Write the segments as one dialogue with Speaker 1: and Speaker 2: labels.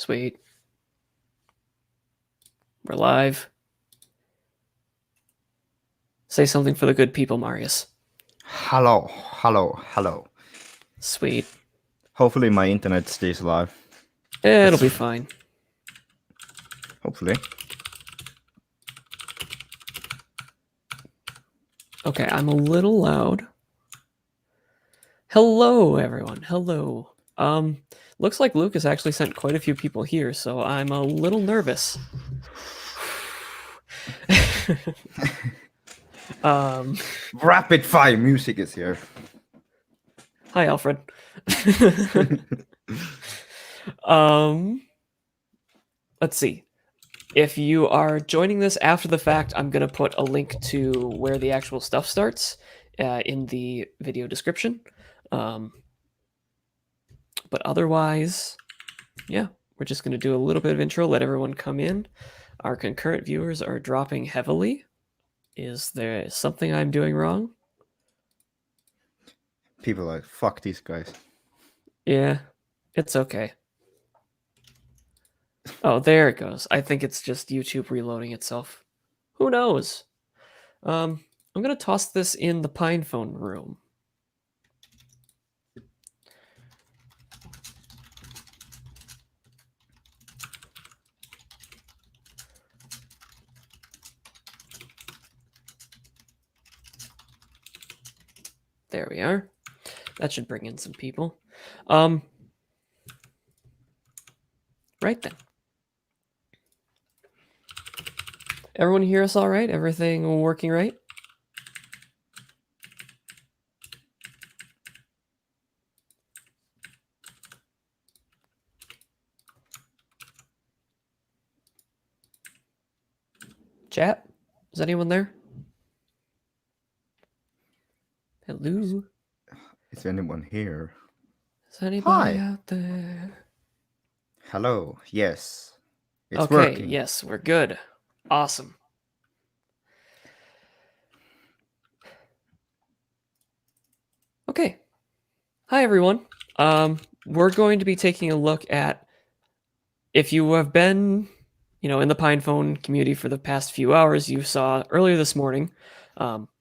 Speaker 1: Sweet. We're live. Say something for the good people, Marius.
Speaker 2: Hello, hello, hello.
Speaker 1: Sweet.
Speaker 2: Hopefully my internet stays alive.
Speaker 1: It'll be fine.
Speaker 2: Hopefully.
Speaker 1: Okay, I'm a little loud. Hello, everyone. Hello. Looks like Lukasz actually sent quite a few people here, so I'm a little nervous.
Speaker 2: Rapid fire music is here.
Speaker 1: Hi, Alfred. Let's see. If you are joining this after the fact, I'm going to put a link to where the actual stuff starts in the video description. But otherwise, yeah, we're just going to do a little bit of intro, let everyone come in. Our concurrent viewers are dropping heavily. Is there something I'm doing wrong?
Speaker 2: People are like, fuck these guys.
Speaker 1: Yeah, it's okay. Oh, there it goes. I think it's just YouTube reloading itself. Who knows? I'm going to toss this in the PinePhone room. There we are. That should bring in some people. Right then. Everyone hear us all right? Everything working right? Chat? Is anyone there? Hello?
Speaker 2: Is anyone here?
Speaker 1: Is anybody
Speaker 2: Hi.
Speaker 1: out there?
Speaker 2: Hello. Yes. It's
Speaker 1: Okay,
Speaker 2: working.
Speaker 1: yes, we're good. Awesome. Okay. Hi, everyone. We're going to be taking a look at, if you have been, in the PinePhone community for the past few hours, you saw earlier this morning,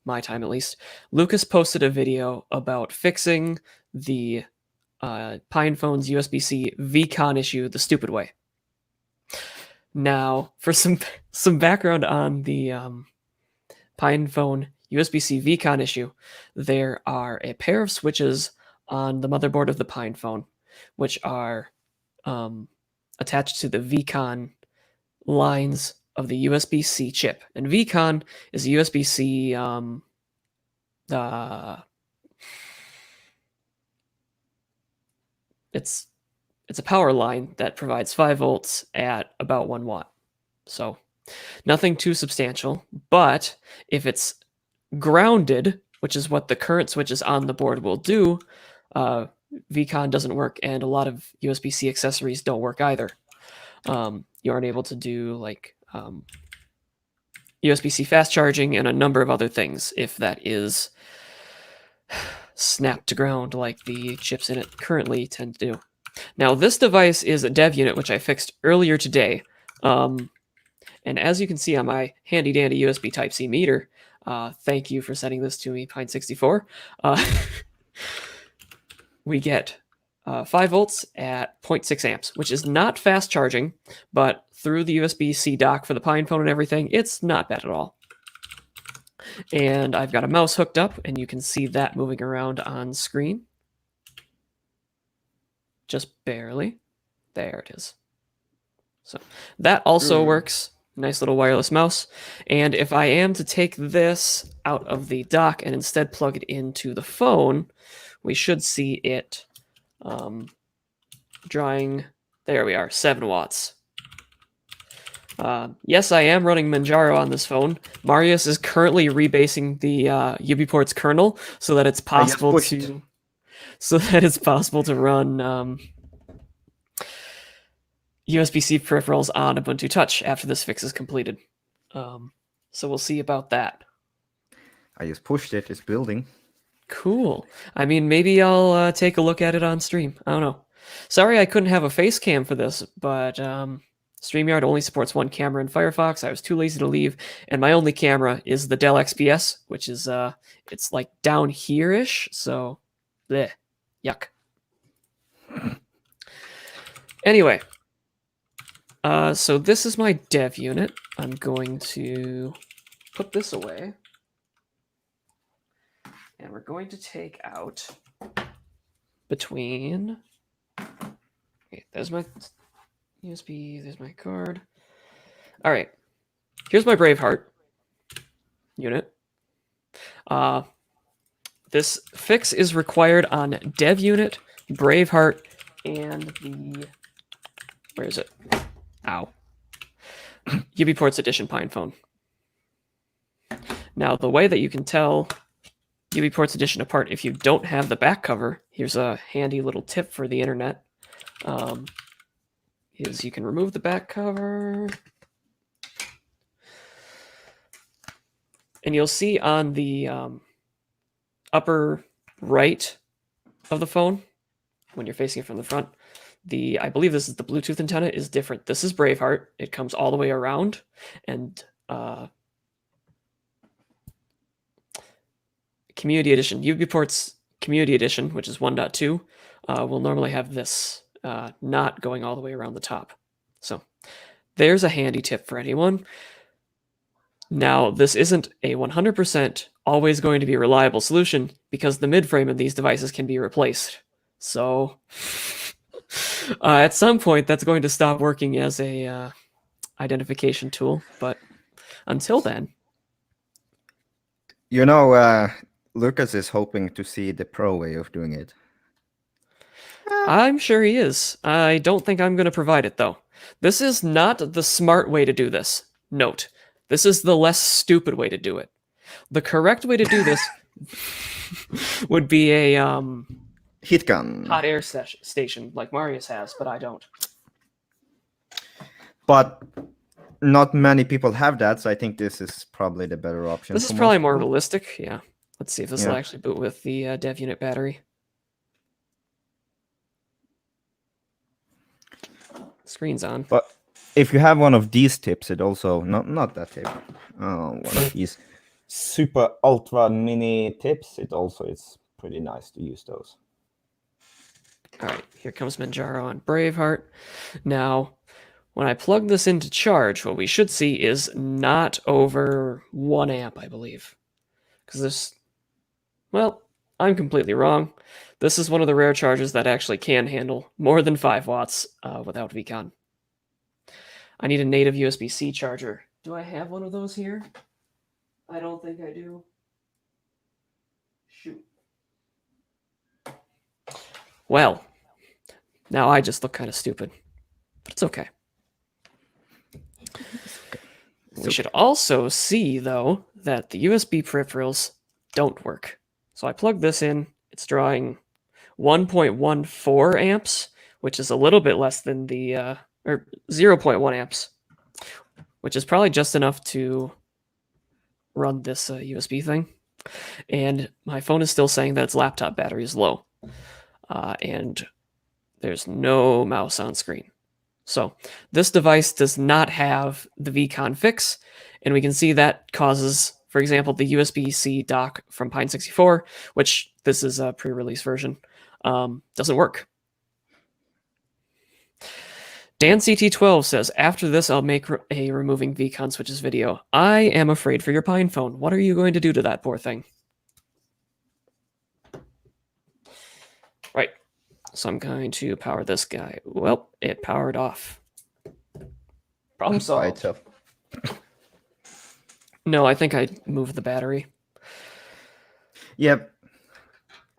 Speaker 1: my time at least, Lukasz posted a video about fixing the PinePhones USB-C VCONN issue the stupid way. Now, for some background on the PinePhone USB-C VCONN issue, there are a pair of switches on the motherboard of the PinePhone, which are attached to the VCONN lines of the USB-C chip. And VCONN is a USB-C it's a power line that provides 5 volts at about 1 watt. So nothing too substantial, but if it's grounded, which is what the current switches on the board will do, VCONN doesn't work, and a lot of USB-C accessories don't work either. You aren't able to do like USB-C fast charging and a number of other things if that is snapped to ground like the chips in it currently tend to do. Now, this device is a dev unit, which I fixed earlier today. And as you can see on my handy-dandy USB Type-C meter, thank you for sending this to me, Pine64. We get 5 volts at 0.6 amps, which is not fast charging, but through the USB-C dock for the PinePhone and everything, it's not bad at all. And I've got a mouse hooked up, and you can see that moving around on screen. Just barely. There it is. So that also works. Nice little wireless mouse. And if I am to take this out of the dock and instead plug it into the phone, we should see it drawing. There we are, 7 watts. Yes, I am running Manjaro on this phone. Marius is currently rebasing the UbiPorts kernel so that it's possible to run USB-C peripherals on Ubuntu Touch after this fix is completed. So we'll see about that.
Speaker 2: I just pushed it. It's building.
Speaker 1: Cool. I mean, maybe I'll take a look at it on stream. I don't know. Sorry I couldn't have a face cam for this, but StreamYard only supports one camera in Firefox. I was too lazy to leave, and my only camera is the Dell XPS, which is it's like down here-ish, so bleh, yuck. Anyway, so this is my dev unit. I'm going to put this away, and we're going to take out between. Okay, there's my USB. There's my card. All right, here's my Braveheart unit. This fix is required on dev unit, Braveheart, and the where is it? Ow. UBports Edition PinePhone. Now, the way that you can tell UBports Edition apart if you don't have the back cover, here's a handy little tip for the internet, is you can remove the back cover, and you'll see on the upper right of the phone, when you're facing it from the front, I believe this is the Bluetooth antenna, is different. This is Braveheart. It comes all the way around, and Community Edition, UBports Community Edition, which is 1.2, will normally have this not going all the way around the top. So there's a handy tip for anyone. Now, this isn't a 100% always going to be a reliable solution because the midframe of these devices can be replaced. So at some point, that's going to stop working as a identification tool. But until then,
Speaker 2: You know, Lukasz is hoping to see the pro way of doing it.
Speaker 1: I'm sure he is. I don't think I'm going to provide it, though. This is not the smart way to do this. Note, this is the less stupid way to do it. The correct way to do this would be a
Speaker 2: Heat gun.
Speaker 1: hot air station like Marius has, but I don't.
Speaker 2: But not many people have that, so I think this is probably the better option.
Speaker 1: This is probably more realistic, yeah. Let's see if this will actually boot with the dev unit battery. Screen's on.
Speaker 2: But if you have one of these tips, it also not that tip. One of these super ultra mini tips. It also is pretty nice to use those.
Speaker 1: All right, here comes Manjaro on Braveheart. Now, when I plug this into charge, what we should see is not over 1 amp, I believe. Because this, well, I'm completely wrong. This is one of the rare chargers that actually can handle more than 5 watts without VCONN. I need a native USB-C charger. Do I have one of those here? I don't think I do. Shoot. Well, now I just look kind of stupid, but it's okay. We should also see, though, that the USB peripherals don't work. So I plug this in. It's drawing 1.14 amps, which is a little bit less than the, or 0.1 amps, which is probably just enough to run this USB thing. And my phone is still saying that its laptop battery is low. And there's no mouse on screen. So this device does not have the VCONN fix, and we can see that causes, for example, the USB-C dock from Pine64, which this is a pre-release version, doesn't work. DanCT12 says, after this, I'll make a removing VCONN switches video. I am afraid for your PinePhone. What are you going to do to that poor thing? Right. So I'm going to power this guy. Well, it powered off. Problem solved. No, I think I moved the battery.
Speaker 2: Yep.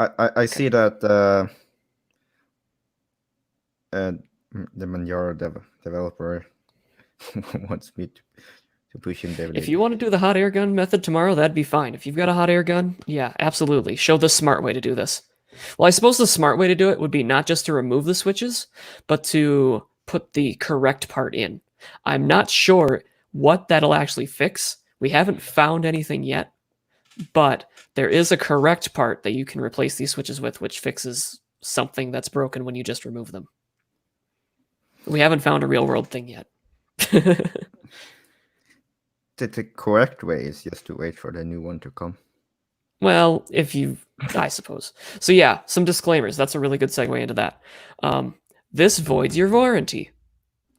Speaker 2: I see that the Manjaro developer wants me to push him there.
Speaker 1: If you want to do the hot air gun method tomorrow, that'd be fine. If you've got a hot air gun, yeah, absolutely. Show the smart way to do this. Well, I suppose the smart way to do it would be not just to remove the switches, but to put the correct part in. I'm not sure what that'll actually fix. We haven't found anything yet, but there is a correct part that you can replace these switches with, which fixes something that's broken when you just remove them. We haven't found a real world thing yet.
Speaker 2: The correct way is just to wait for the new one to come.
Speaker 1: Well, I suppose. So yeah, some disclaimers. That's a really good segue into that. This voids your warranty.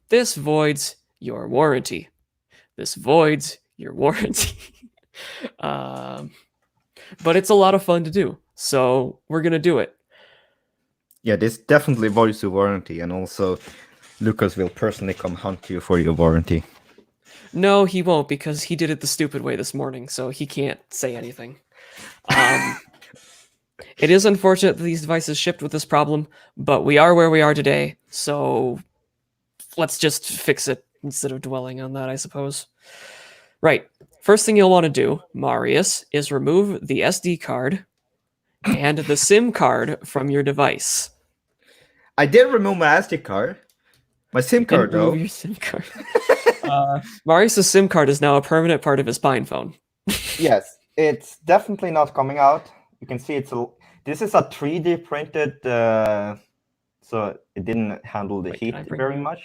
Speaker 1: This voids your warranty. This voids your warranty. But it's a lot of fun to do, so we're gonna do it.
Speaker 2: Yeah, this definitely voids the warranty, and also Lukasz will personally come hunt you for your warranty.
Speaker 1: No, he won't, because he did it the stupid way this morning, so he can't say anything. It is unfortunate that these devices shipped with this problem, but we are where we are today, so let's just fix it instead of dwelling on that, I suppose. Right. First thing you'll want to do, Marius, is remove the SD card and the SIM card from your device.
Speaker 2: I did remove my SD card. My SIM card,
Speaker 1: Didn't remove
Speaker 2: though.
Speaker 1: your SIM card. Marius' SIM card is now a permanent part of his PinePhone.
Speaker 2: Yes, it's definitely not coming out. You can see this is a 3D printed, so it didn't handle the
Speaker 1: Wait,
Speaker 2: heat very much.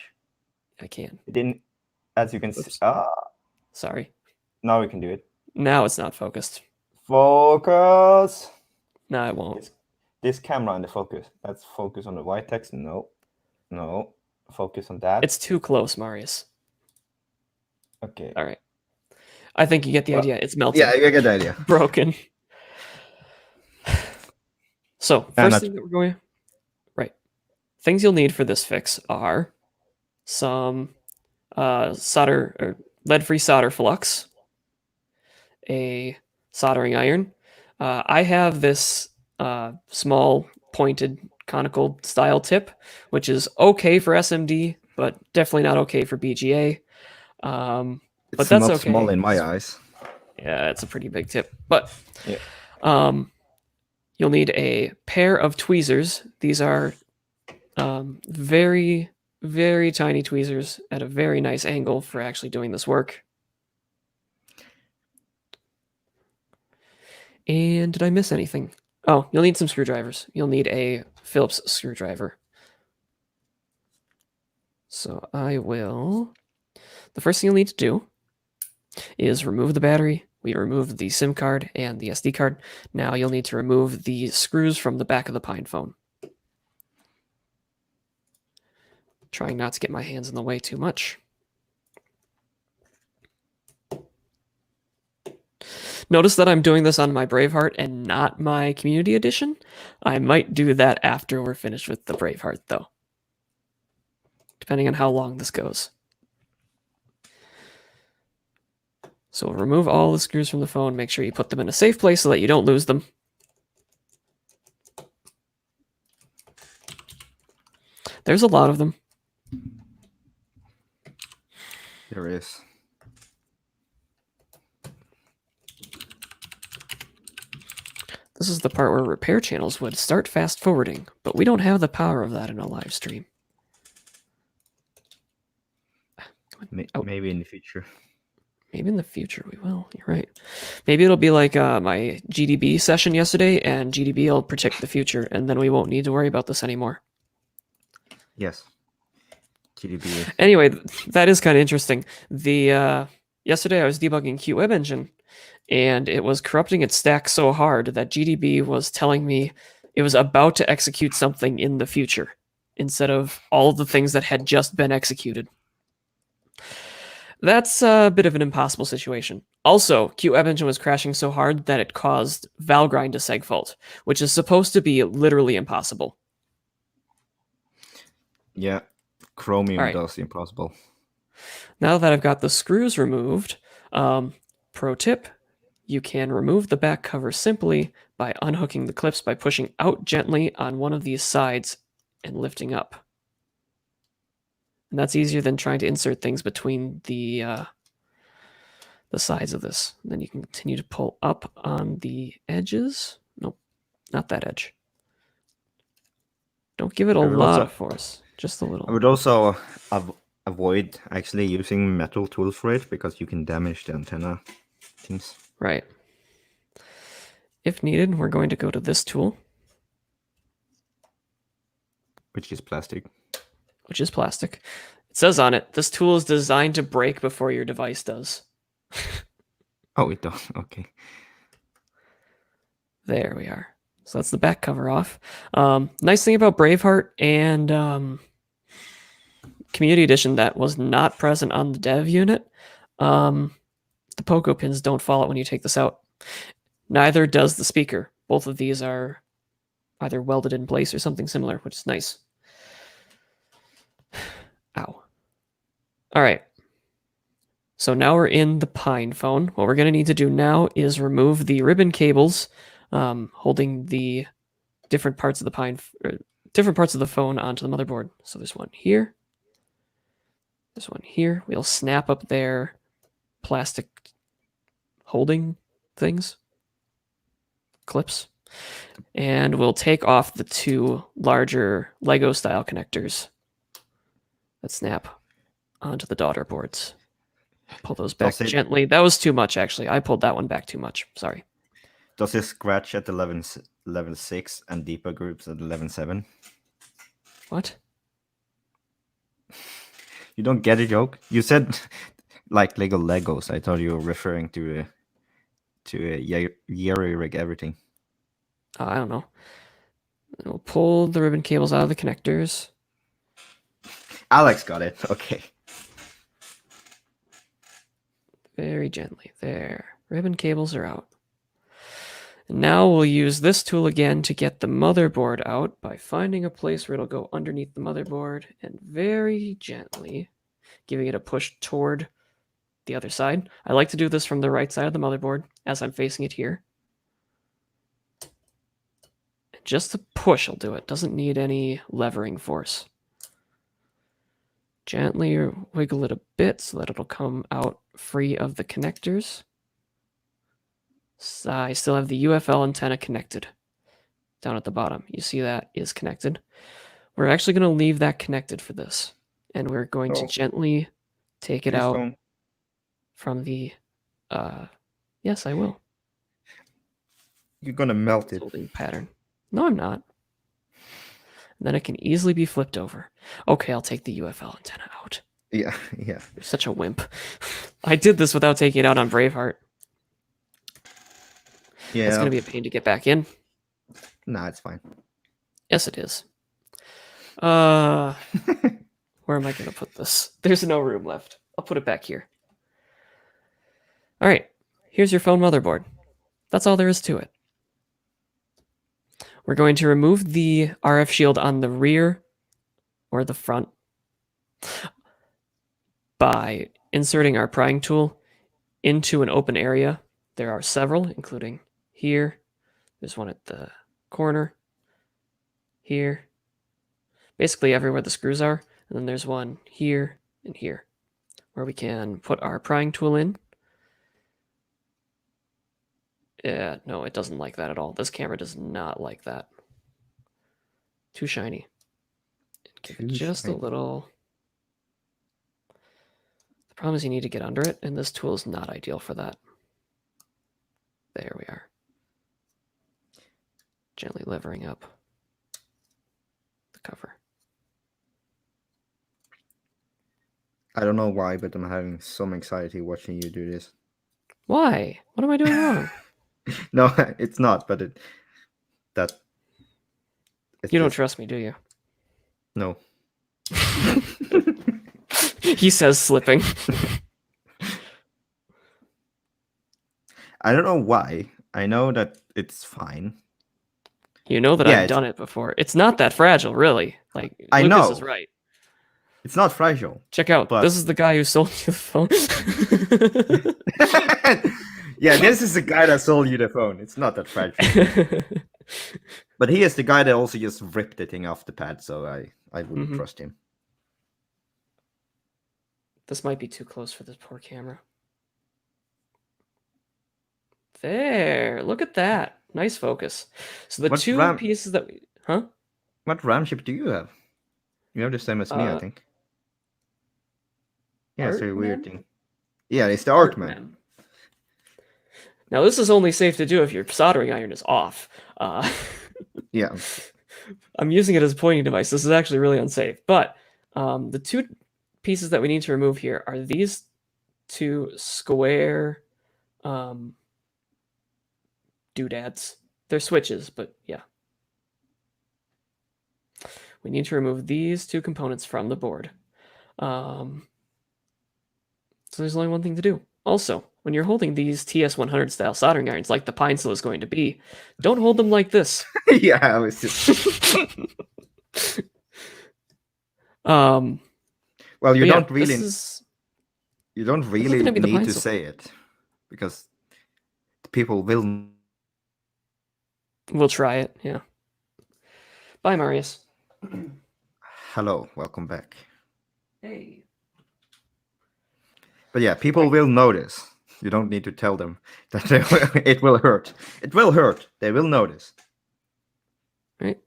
Speaker 1: I can.
Speaker 2: It didn't, as you can see.
Speaker 1: Sorry.
Speaker 2: Now we can do it.
Speaker 1: Now it's not focused.
Speaker 2: Focus.
Speaker 1: No, it won't.
Speaker 2: This camera in the focus. Let's focus on the white text. No. Focus on that.
Speaker 1: It's too close, Marius.
Speaker 2: Okay.
Speaker 1: All right. I think you get the idea. It's melting.
Speaker 2: Yeah, you get the idea.
Speaker 1: Broken. So, first thing that we're going... Right. Things you'll need for this fix are some solder or lead-free solder flux, a soldering iron. I have this small pointed conical style tip, which is okay for SMD, but definitely not okay for BGA. But that's
Speaker 2: not
Speaker 1: okay.
Speaker 2: Small in my eyes.
Speaker 1: Yeah, it's a pretty big tip. But
Speaker 2: yeah.
Speaker 1: You'll need a pair of tweezers. These are very, very tiny tweezers at a very nice angle for actually doing this work. And did I miss anything? Oh, you'll need some screwdrivers. You'll need a Phillips screwdriver. So the first thing you'll need to do is remove the battery. We removed the SIM card and the SD card. Now you'll need to remove the screws from the back of the PinePhone. Trying not to get my hands in the way too much. Notice that I'm doing this on my Braveheart and not my Community Edition. I might do that after we're finished with the Braveheart, though, depending on how long this goes. So we'll remove all the screws from the phone. Make sure you put them in a safe place so that you don't lose them. There's a lot of them.
Speaker 2: There is.
Speaker 1: This is the part where repair channels would start fast forwarding, but we don't have the power of that in a live stream.
Speaker 2: Maybe in the future.
Speaker 1: Maybe in the future we will. You're right. Maybe it'll be like my GDB session yesterday, and GDB will predict the future, and then we won't need to worry about this anymore.
Speaker 2: Yes. GDB.
Speaker 1: Anyway, that is kind of interesting. Yesterday I was debugging QWeb Engine, and it was corrupting its stack so hard that GDB was telling me it was about to execute something in the future instead of all the things that had just been executed. That's a bit of an impossible situation. Also, QWeb Engine was crashing so hard that it caused Valgrind to segfault, which is supposed to be literally impossible.
Speaker 2: Yeah, Chromium does impossible.
Speaker 1: Now that I've got the screws removed, pro tip, you can remove the back cover simply by unhooking the clips by pushing out gently on one of these sides and lifting up. And that's easier than trying to insert things between the sides of this. And then you can continue to pull up on the edges. Nope, not that edge. Don't give it a lot of force, just a little.
Speaker 2: I would also avoid actually using metal tools for it because you can damage the antenna things.
Speaker 1: Right. If needed, we're going to go to this tool.
Speaker 2: Which is plastic.
Speaker 1: which is plastic. It says on it, this tool is designed to break before your device does.
Speaker 2: Oh, it does. Okay.
Speaker 1: There we are. So that's the back cover off. Nice thing about Braveheart and Community Edition that was not present on the dev unit. The pogo pins don't fall out when you take this out. Neither does the speaker. Both of these are either welded in place or something similar, which is nice. Ow. All right. So now we're in the PinePhone. What we're going to need to do now is remove the ribbon cables holding the different parts of the different parts of the phone onto the motherboard. So there's one here. There's one here. We'll snap up their plastic holding things, clips, and we'll take off the two larger Lego style connectors that snap onto the daughter boards. Pull those back gently. That was too much, actually. I pulled that one back too much. Sorry.
Speaker 2: Does it scratch at level 6 and deeper groups at 11.7?
Speaker 1: What?
Speaker 2: You don't get a joke? You said like Lego Legos. I thought you were referring to a Jerry rig everything.
Speaker 1: I don't know. We'll pull the ribbon cables out of the connectors.
Speaker 2: Alex got it. Okay.
Speaker 1: Very gently. There. Ribbon cables are out. And now we'll use this tool again to get the motherboard out by finding a place where it'll go underneath the motherboard and very gently giving it a push toward the other side. I like to do this from the right side of the motherboard as I'm facing it here. And just the push will do it. Doesn't need any levering force. Gently wiggle it a bit so that it'll come out free of the connectors. So I still have the UFL antenna connected down at the bottom. You see that is connected. We're actually going to leave that connected for this. And we're going to gently take it out from the... yes, I will.
Speaker 2: You're going to melt it.
Speaker 1: Holding pattern. No, I'm not. And then it can easily be flipped over. Okay, I'll take the UFL antenna out.
Speaker 2: Yeah.
Speaker 1: You're such a wimp. I did this without taking it out on Braveheart.
Speaker 2: Yeah.
Speaker 1: It's going to be a pain to get back in.
Speaker 2: Nah, it's fine.
Speaker 1: Yes, it is. Where am I going to put this? There's no room left. I'll put it back here. All right. Here's your phone motherboard. That's all there is to it. We're going to remove the RF shield on the rear or the front by inserting our prying tool into an open area. There are several, including here. There's one at the corner. Here. Basically everywhere the screws are. And then there's one here and here where we can put our prying tool in. Yeah, no, it doesn't like that at all. This camera does not like that. Too shiny. Give it just a little. The problem is you need to get under it, and this tool is not ideal for that. There we are. Gently levering up the cover.
Speaker 2: I don't know why, but I'm having some anxiety watching you do this.
Speaker 1: Why? What am I doing wrong?
Speaker 2: No, it's not, but
Speaker 1: you don't trust me, do you?
Speaker 2: No.
Speaker 1: He says slipping.
Speaker 2: I don't know why. I know that it's fine.
Speaker 1: You know that I've done it before. It's not that fragile, really. Like,
Speaker 2: I
Speaker 1: Lukasz
Speaker 2: know.
Speaker 1: is right.
Speaker 2: It's not fragile.
Speaker 1: Check out. This is the guy who sold you the phone.
Speaker 2: Yeah, this is the guy that sold you the phone. It's not that fragile. But he is the guy that also just ripped the thing off the pad, so I wouldn't trust him.
Speaker 1: This might be too close for this poor camera. There. Look at that. Nice focus. So the two pieces that we... Huh?
Speaker 2: What RAM chip do you have? You have the same as me, I think. Yeah, it's a weird thing. Yeah, it's the Artman.
Speaker 1: Now, this is only safe to do if your soldering iron is off.
Speaker 2: Yeah.
Speaker 1: I'm using it as a pointing device. This is actually really unsafe. But the two pieces that we need to remove here are these two square doodads. They're switches, but yeah. We need to remove these two components from the board. So there's only one thing to do. Also, when you're holding these TS100 style soldering irons like the Pinesil is going to be, don't hold them like this.
Speaker 2: Yeah, I was just...
Speaker 1: Well,
Speaker 2: you
Speaker 1: yeah,
Speaker 2: don't really need to say it, because people will.
Speaker 1: We'll try it. Yeah. Bye, Marius.
Speaker 2: Hello, welcome back.
Speaker 1: Hey.
Speaker 2: But yeah, people will notice. You don't need to tell them that it will hurt. It will hurt. They will notice.
Speaker 1: Right.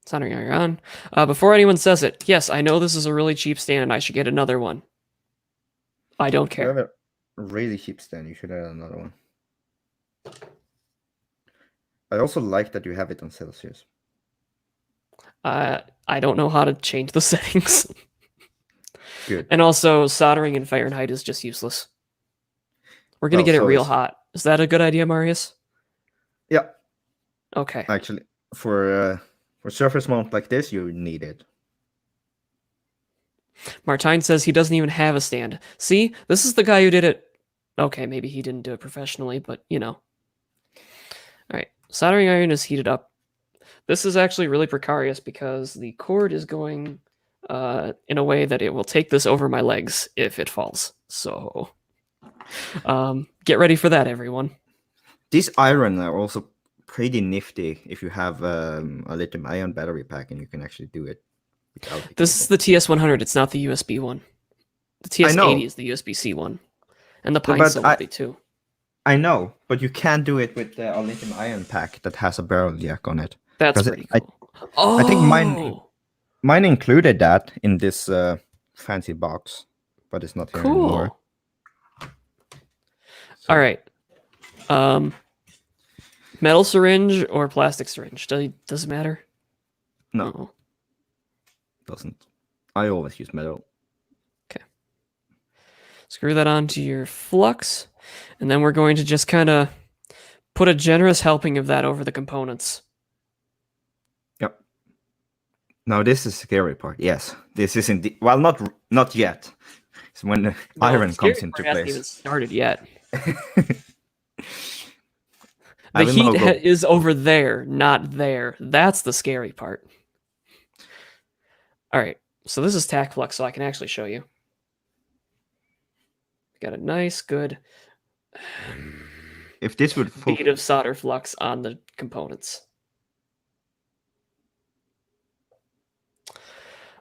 Speaker 1: Soldering iron on. Before anyone says it, yes, I know this is a really cheap stand and I should get another one. I don't care.
Speaker 2: You have a really cheap stand. You should have another one. I also like that you have it on Celsius.
Speaker 1: I don't know how to change the settings.
Speaker 2: Good.
Speaker 1: And also, soldering in Fahrenheit is just useless. We're going to get it real hot. Is that a good idea, Marius?
Speaker 2: Yeah.
Speaker 1: Okay.
Speaker 2: Actually, for surface mount like this, you need it.
Speaker 1: Martine says he doesn't even have a stand. See, this is the guy who did it. Okay, maybe he didn't do it professionally, but you know. All right, soldering iron is heated up. This is actually really precarious because the cord is going in a way that it will take this over my legs if it falls. So get ready for that, everyone.
Speaker 2: These iron are also pretty nifty if you have a lithium-ion battery pack and you can actually do it.
Speaker 1: This is the TS100. It's not the USB one. The TS80 is the USB-C one. And the Pinephone will be too.
Speaker 2: I know, but you can do it with a lithium-ion pack that has a barrel jack on it.
Speaker 1: That's pretty cool.
Speaker 2: I think mine included that in this fancy box, but it's not here anymore.
Speaker 1: All right. Metal syringe or plastic syringe? Does it matter?
Speaker 2: No. Doesn't. I always use metal.
Speaker 1: Okay. Screw that onto your flux, and then we're going to just kind of put a generous helping of that over the components.
Speaker 2: Yep. Now this is the scary part. Yes, this is indeed. Well, not yet. It's when the iron comes into place.
Speaker 1: Hasn't even started yet. The heat is over there, not there. That's the scary part. All right, so this is tack flux, so I can actually show you. Got a nice, good
Speaker 2: if this would
Speaker 1: bead of solder flux on the components.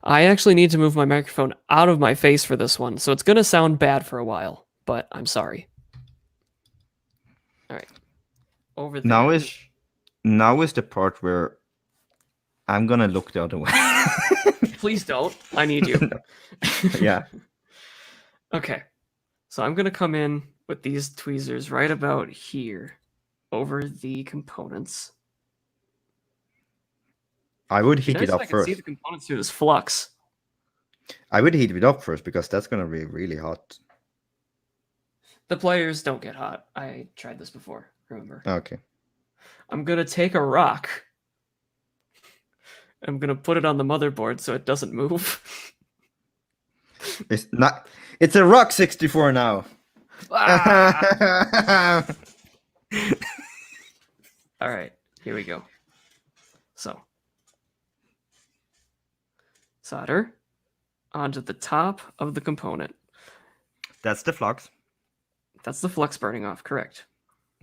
Speaker 1: I actually need to move my microphone out of my face for this one, so it's going to sound bad for a while, but I'm sorry. All right. Over there.
Speaker 2: Now is the part where I'm going to look the other way.
Speaker 1: Please don't. I need you.
Speaker 2: Yeah.
Speaker 1: Okay. So I'm going to come in with these tweezers right about here over the components.
Speaker 2: I would heat it up first. I can
Speaker 1: see the components through this flux.
Speaker 2: I would heat it up first because that's going to be really hot.
Speaker 1: The players don't get hot. I tried this before, remember?
Speaker 2: Okay. I'm
Speaker 1: going to take a rock. I'm going to put it on the motherboard so it doesn't move.
Speaker 2: It's a rock 64 now.
Speaker 1: Ah! All right, here we go. So, solder onto the top of the component.
Speaker 2: That's the flux.
Speaker 1: That's the flux burning off, correct?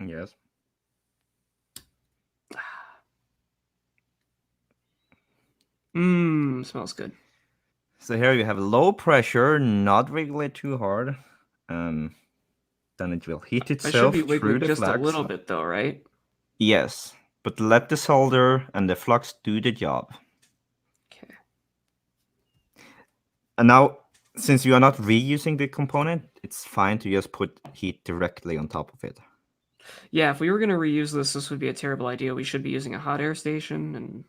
Speaker 2: Yes.
Speaker 1: Smells good.
Speaker 2: So here you have low pressure, not wiggle too hard. Then it will heat itself
Speaker 1: I should be wiggling
Speaker 2: through the
Speaker 1: just
Speaker 2: flux.
Speaker 1: A little bit though, right?
Speaker 2: Yes, but let the solder and the flux do the job.
Speaker 1: Okay.
Speaker 2: And now, since you are not reusing the component, it's fine to just put heat directly on top of it.
Speaker 1: Yeah, if we were going to reuse this would be a terrible idea. We should be using a hot air station, and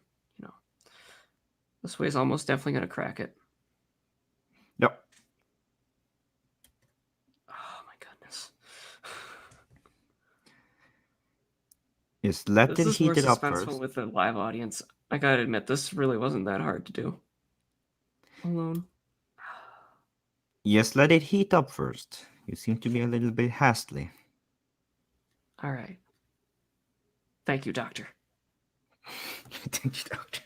Speaker 1: this way is almost definitely going to crack it.
Speaker 2: Yep.
Speaker 1: Oh my goodness.
Speaker 2: Just let
Speaker 1: This
Speaker 2: it
Speaker 1: is more
Speaker 2: heat it up
Speaker 1: suspenseful
Speaker 2: first.
Speaker 1: with the live audience. I gotta admit, this really wasn't that hard to do. Alone.
Speaker 2: Just let it heat up first. You seem to be a little bit hastily.
Speaker 1: All right. Thank you, doctor.
Speaker 2: Thank you, doctor.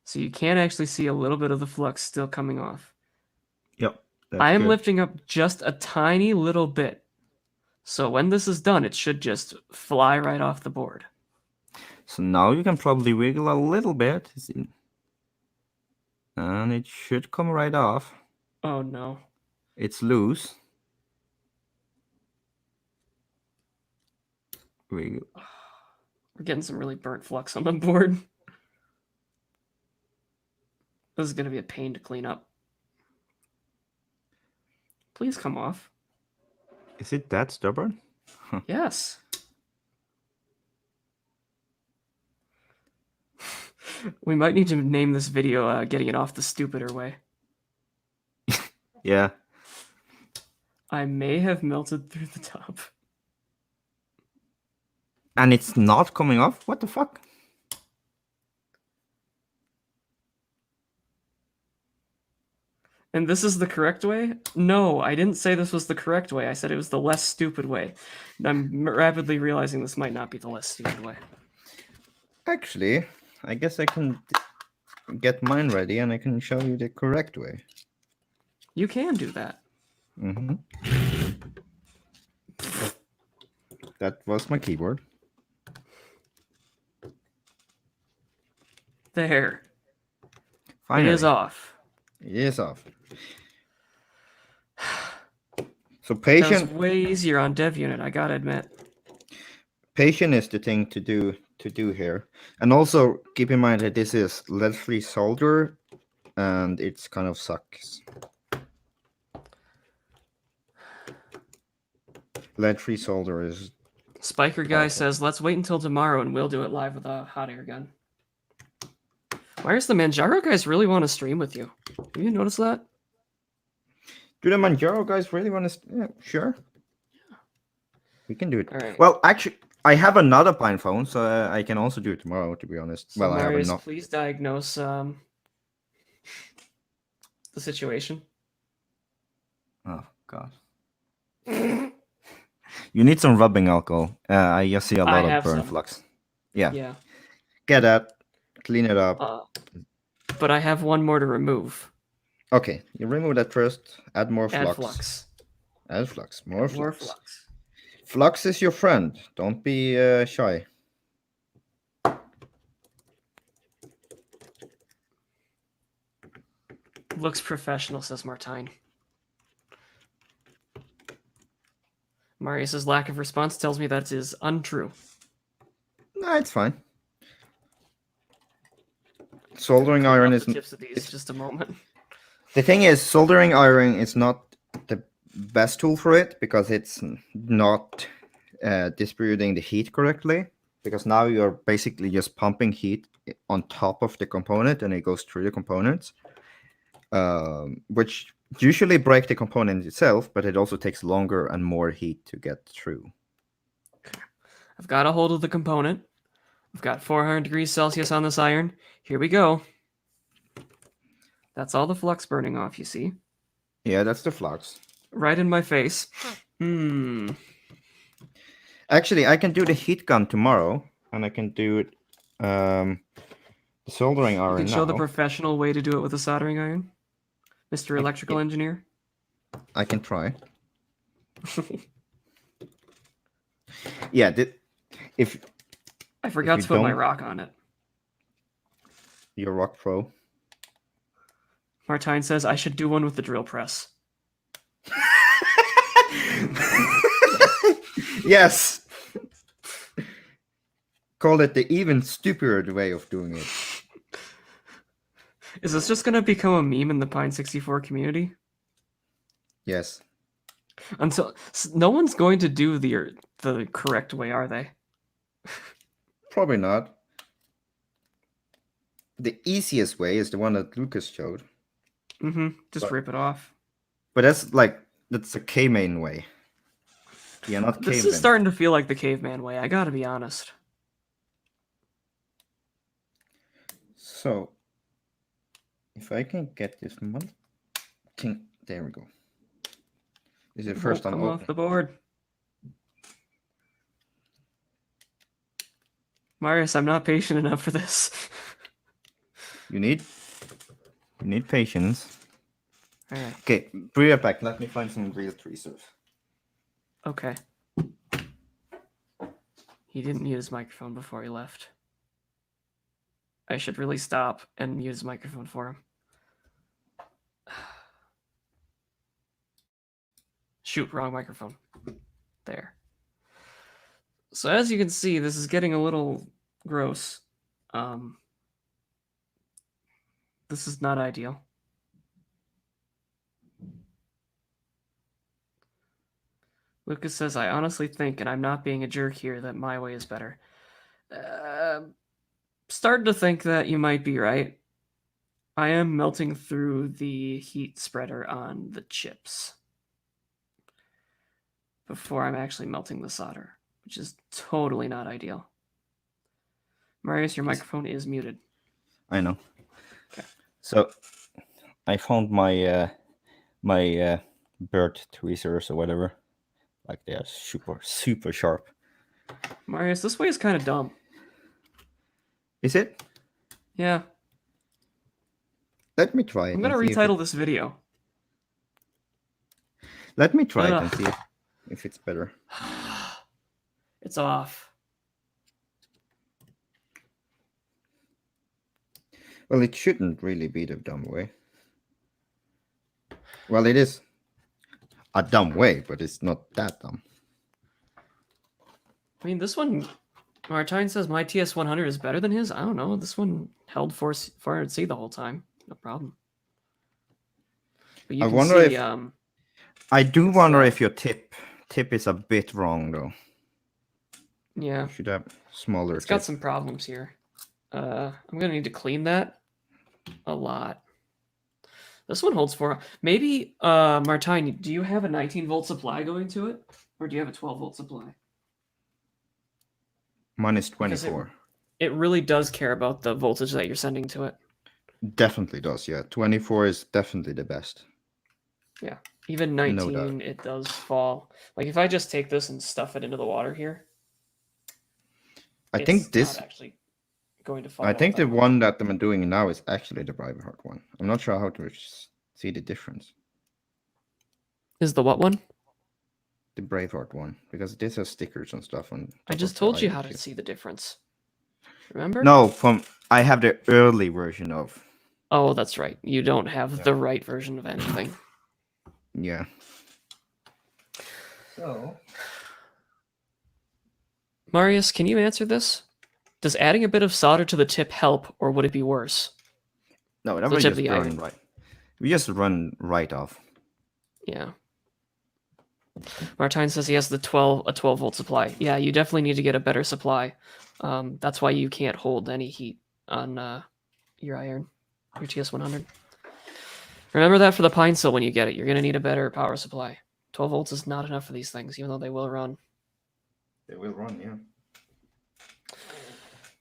Speaker 1: So you can actually see a little bit of the flux still coming off.
Speaker 2: Yep.
Speaker 1: I am
Speaker 2: good.
Speaker 1: lifting up just a tiny little bit. So when this is done, it should just fly right off the board.
Speaker 2: So now you can probably wiggle a little bit. And it should come right off.
Speaker 1: Oh no.
Speaker 2: It's loose. Wiggle.
Speaker 1: We're getting some really burnt flux on the board. This is going to be a pain to clean up. Please come off.
Speaker 2: Is it that stubborn?
Speaker 1: Yes. We might need to name this video getting it off the stupider way.
Speaker 2: Yeah.
Speaker 1: I may have melted through the top.
Speaker 2: And it's not coming off? What the fuck?
Speaker 1: And this is the correct way? No, I didn't say this was the correct way. I said it was the less stupid way. And I'm rapidly realizing this might not be the less stupid way.
Speaker 2: Actually, I guess I can get mine ready and I can show you the correct way.
Speaker 1: You can do that.
Speaker 2: Mm-hmm. That was my keyboard.
Speaker 1: There.
Speaker 2: Finally.
Speaker 1: It is off.
Speaker 2: It is off. So
Speaker 1: That was
Speaker 2: patient
Speaker 1: way easier on dev unit, I gotta admit.
Speaker 2: patient is the thing to do here. And also keep in mind that this is lead-free solder and it's kind of sucks. Lead-free solder is
Speaker 1: Spiker guy says, let's wait until tomorrow and we'll do it live with a hot air gun. Marius, the Manjaro guys really want to stream with you. Have you noticed that?
Speaker 2: Do the Manjaro guys really want to? Yeah, sure.
Speaker 1: Yeah.
Speaker 2: We can do it.
Speaker 1: All right.
Speaker 2: Well, actually, I have another PinePhone, so I can also do it tomorrow, to be honest.
Speaker 1: So
Speaker 2: well, I
Speaker 1: Marius,
Speaker 2: have
Speaker 1: please diagnose the situation.
Speaker 2: Oh, God. You need some rubbing alcohol. I just see a lot of burn flux. Yeah.
Speaker 1: Yeah.
Speaker 2: Get that. Clean it up.
Speaker 1: But I have one more to remove.
Speaker 2: Okay, you remove that first. Add more flux.
Speaker 1: Add flux.
Speaker 2: Add flux. More flux.
Speaker 1: More flux.
Speaker 2: Flux is your friend. Don't be shy.
Speaker 1: Looks professional, says Martine. Marius's lack of response tells me that is untrue.
Speaker 2: No, it's fine. Soldering iron is...
Speaker 1: tips of these just a moment.
Speaker 2: The thing is, soldering iron is not the best tool for it because it's not distributing the heat correctly. Because now you're basically just pumping heat on top of the component and it goes through the components. Which usually break the component itself, but it also takes longer and more heat to get through.
Speaker 1: Okay. I've got a hold of the component. I've got 400 degrees Celsius on this iron. Here we go. That's all the flux burning off, you see?
Speaker 2: Yeah, that's the flux.
Speaker 1: Right in my face.
Speaker 2: Actually, I can do the heat gun tomorrow, and I can do it the soldering iron now.
Speaker 1: You can show the professional way to do it with a soldering iron? Mr. Electrical Engineer?
Speaker 2: I can try. Yeah, if
Speaker 1: I forgot to put my rock on it.
Speaker 2: Your rock pro.
Speaker 1: Martine says I should do one with the drill press.
Speaker 2: Yes. Call it the even stupider way of doing it.
Speaker 1: Is this just going to become a meme in the Pine64 community?
Speaker 2: Yes.
Speaker 1: No one's going to do the correct way, are they?
Speaker 2: Probably not. The easiest way is the one that Lukasz showed.
Speaker 1: Just rip it off.
Speaker 2: But that's a caveman way. Yeah, not
Speaker 1: This
Speaker 2: caveman.
Speaker 1: is starting to feel like the caveman way. I gotta be honest.
Speaker 2: So, if I can get this thing, there we go. This is the first time
Speaker 1: come off the board. Marius, I'm not patient enough for this.
Speaker 2: You need patience.
Speaker 1: All right.
Speaker 2: Okay, bring it back. Let me find some real tweezers.
Speaker 1: Okay. He didn't mute his microphone before he left. I should really stop and mute his microphone for him. Shoot, wrong microphone. There. So as you can see, this is getting a little gross. This is not ideal. Lukasz says, I honestly think, and I'm not being a jerk here, that my way is better. Starting to think that you might be right. I am melting through the heat spreader on the chips before I'm actually melting the solder, which is totally not ideal. Marius, your microphone is muted.
Speaker 2: I know.
Speaker 1: Okay.
Speaker 2: So, I found my my bird tweezers or whatever. Like they are super sharp.
Speaker 1: Marius, this way is kind of dumb.
Speaker 2: Is it?
Speaker 1: Yeah.
Speaker 2: Let me try it.
Speaker 1: I'm gonna retitle this video.
Speaker 2: Let me try it and see if it's better.
Speaker 1: It's off.
Speaker 2: Well, it shouldn't really be the dumb way. Well, it is a dumb way, but it's not that dumb.
Speaker 1: I mean, this one, Martine says my TS100 is better than his. I don't know. This one held 400C the whole time. No problem. But you
Speaker 2: I
Speaker 1: can
Speaker 2: wonder
Speaker 1: see,
Speaker 2: if I do wonder if your tip is a bit wrong though.
Speaker 1: Yeah.
Speaker 2: You should have smaller.
Speaker 1: It's got some problems here. I'm gonna need to clean that a lot. This one holds 4. Maybe, Martine, do you have a 19-volt supply going to it, or do you have a 12-volt supply?
Speaker 2: Mine is 24.
Speaker 1: It really does care about the voltage that you're sending to it.
Speaker 2: Definitely does, yeah. 24 is definitely the best.
Speaker 1: Yeah, even 19, it does fall. Like if I just take this and stuff it into the water here,
Speaker 2: I think this
Speaker 1: not actually going to fall.
Speaker 2: I think the one that I'm doing now is actually the Braveheart one. I'm not sure how to see the difference.
Speaker 1: Is the what one?
Speaker 2: The Braveheart one, because this has stickers and stuff on.
Speaker 1: I just told you how to see the difference. Remember?
Speaker 2: No, I have the early version of.
Speaker 1: Oh, that's right. You don't have the right version of anything.
Speaker 2: Yeah. So,
Speaker 1: Marius, can you answer this? Does adding a bit of solder to the tip help, or would it be worse?
Speaker 2: No, that would just run right. We just run right off.
Speaker 1: Yeah. Martine says he has a 12-volt supply. Yeah, you definitely need to get a better supply. That's why you can't hold any heat on your iron, your TS100. Remember that for the PineSil when you get it. You're going to need a better power supply. 12 volts is not enough for these things, even though they will run.
Speaker 2: They will run, yeah.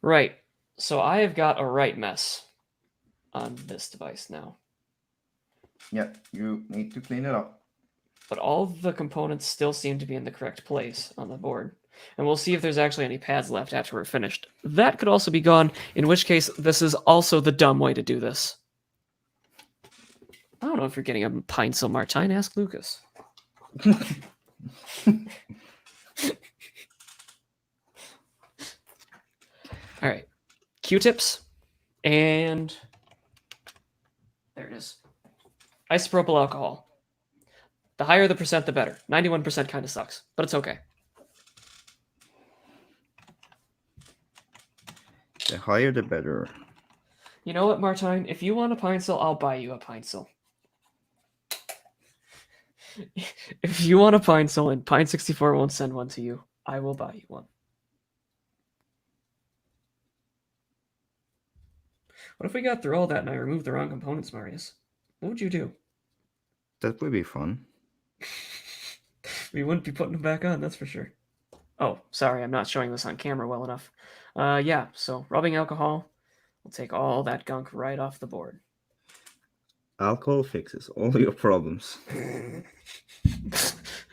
Speaker 1: Right. So I have got a right mess on this device now.
Speaker 2: Yeah, you need to clean it up.
Speaker 1: But all the components still seem to be in the correct place on the board. And we'll see if there's actually any pads left after we're finished. That could also be gone, in which case this is also the dumb way to do this. I don't know if you're getting a PineSil, Martine. Ask Lukasz. All right. Q-tips. And there it is. Isopropyl alcohol. The higher the percent, the better. 91% kind of sucks, but it's okay.
Speaker 2: The higher, the better.
Speaker 1: You know what, Martine? If you want a PineSil, I'll buy you a PineSil. If you want a Pine Solid, Pine64 won't send one to you. I will buy you one. What if we got through all that and I removed the wrong components, Marius? What would you do?
Speaker 2: That would be fun.
Speaker 1: We wouldn't be putting them back on, that's for sure. Oh, sorry, I'm not showing this on camera well enough. Yeah, so rubbing alcohol will take all that gunk right off the board.
Speaker 2: Alcohol fixes all your problems.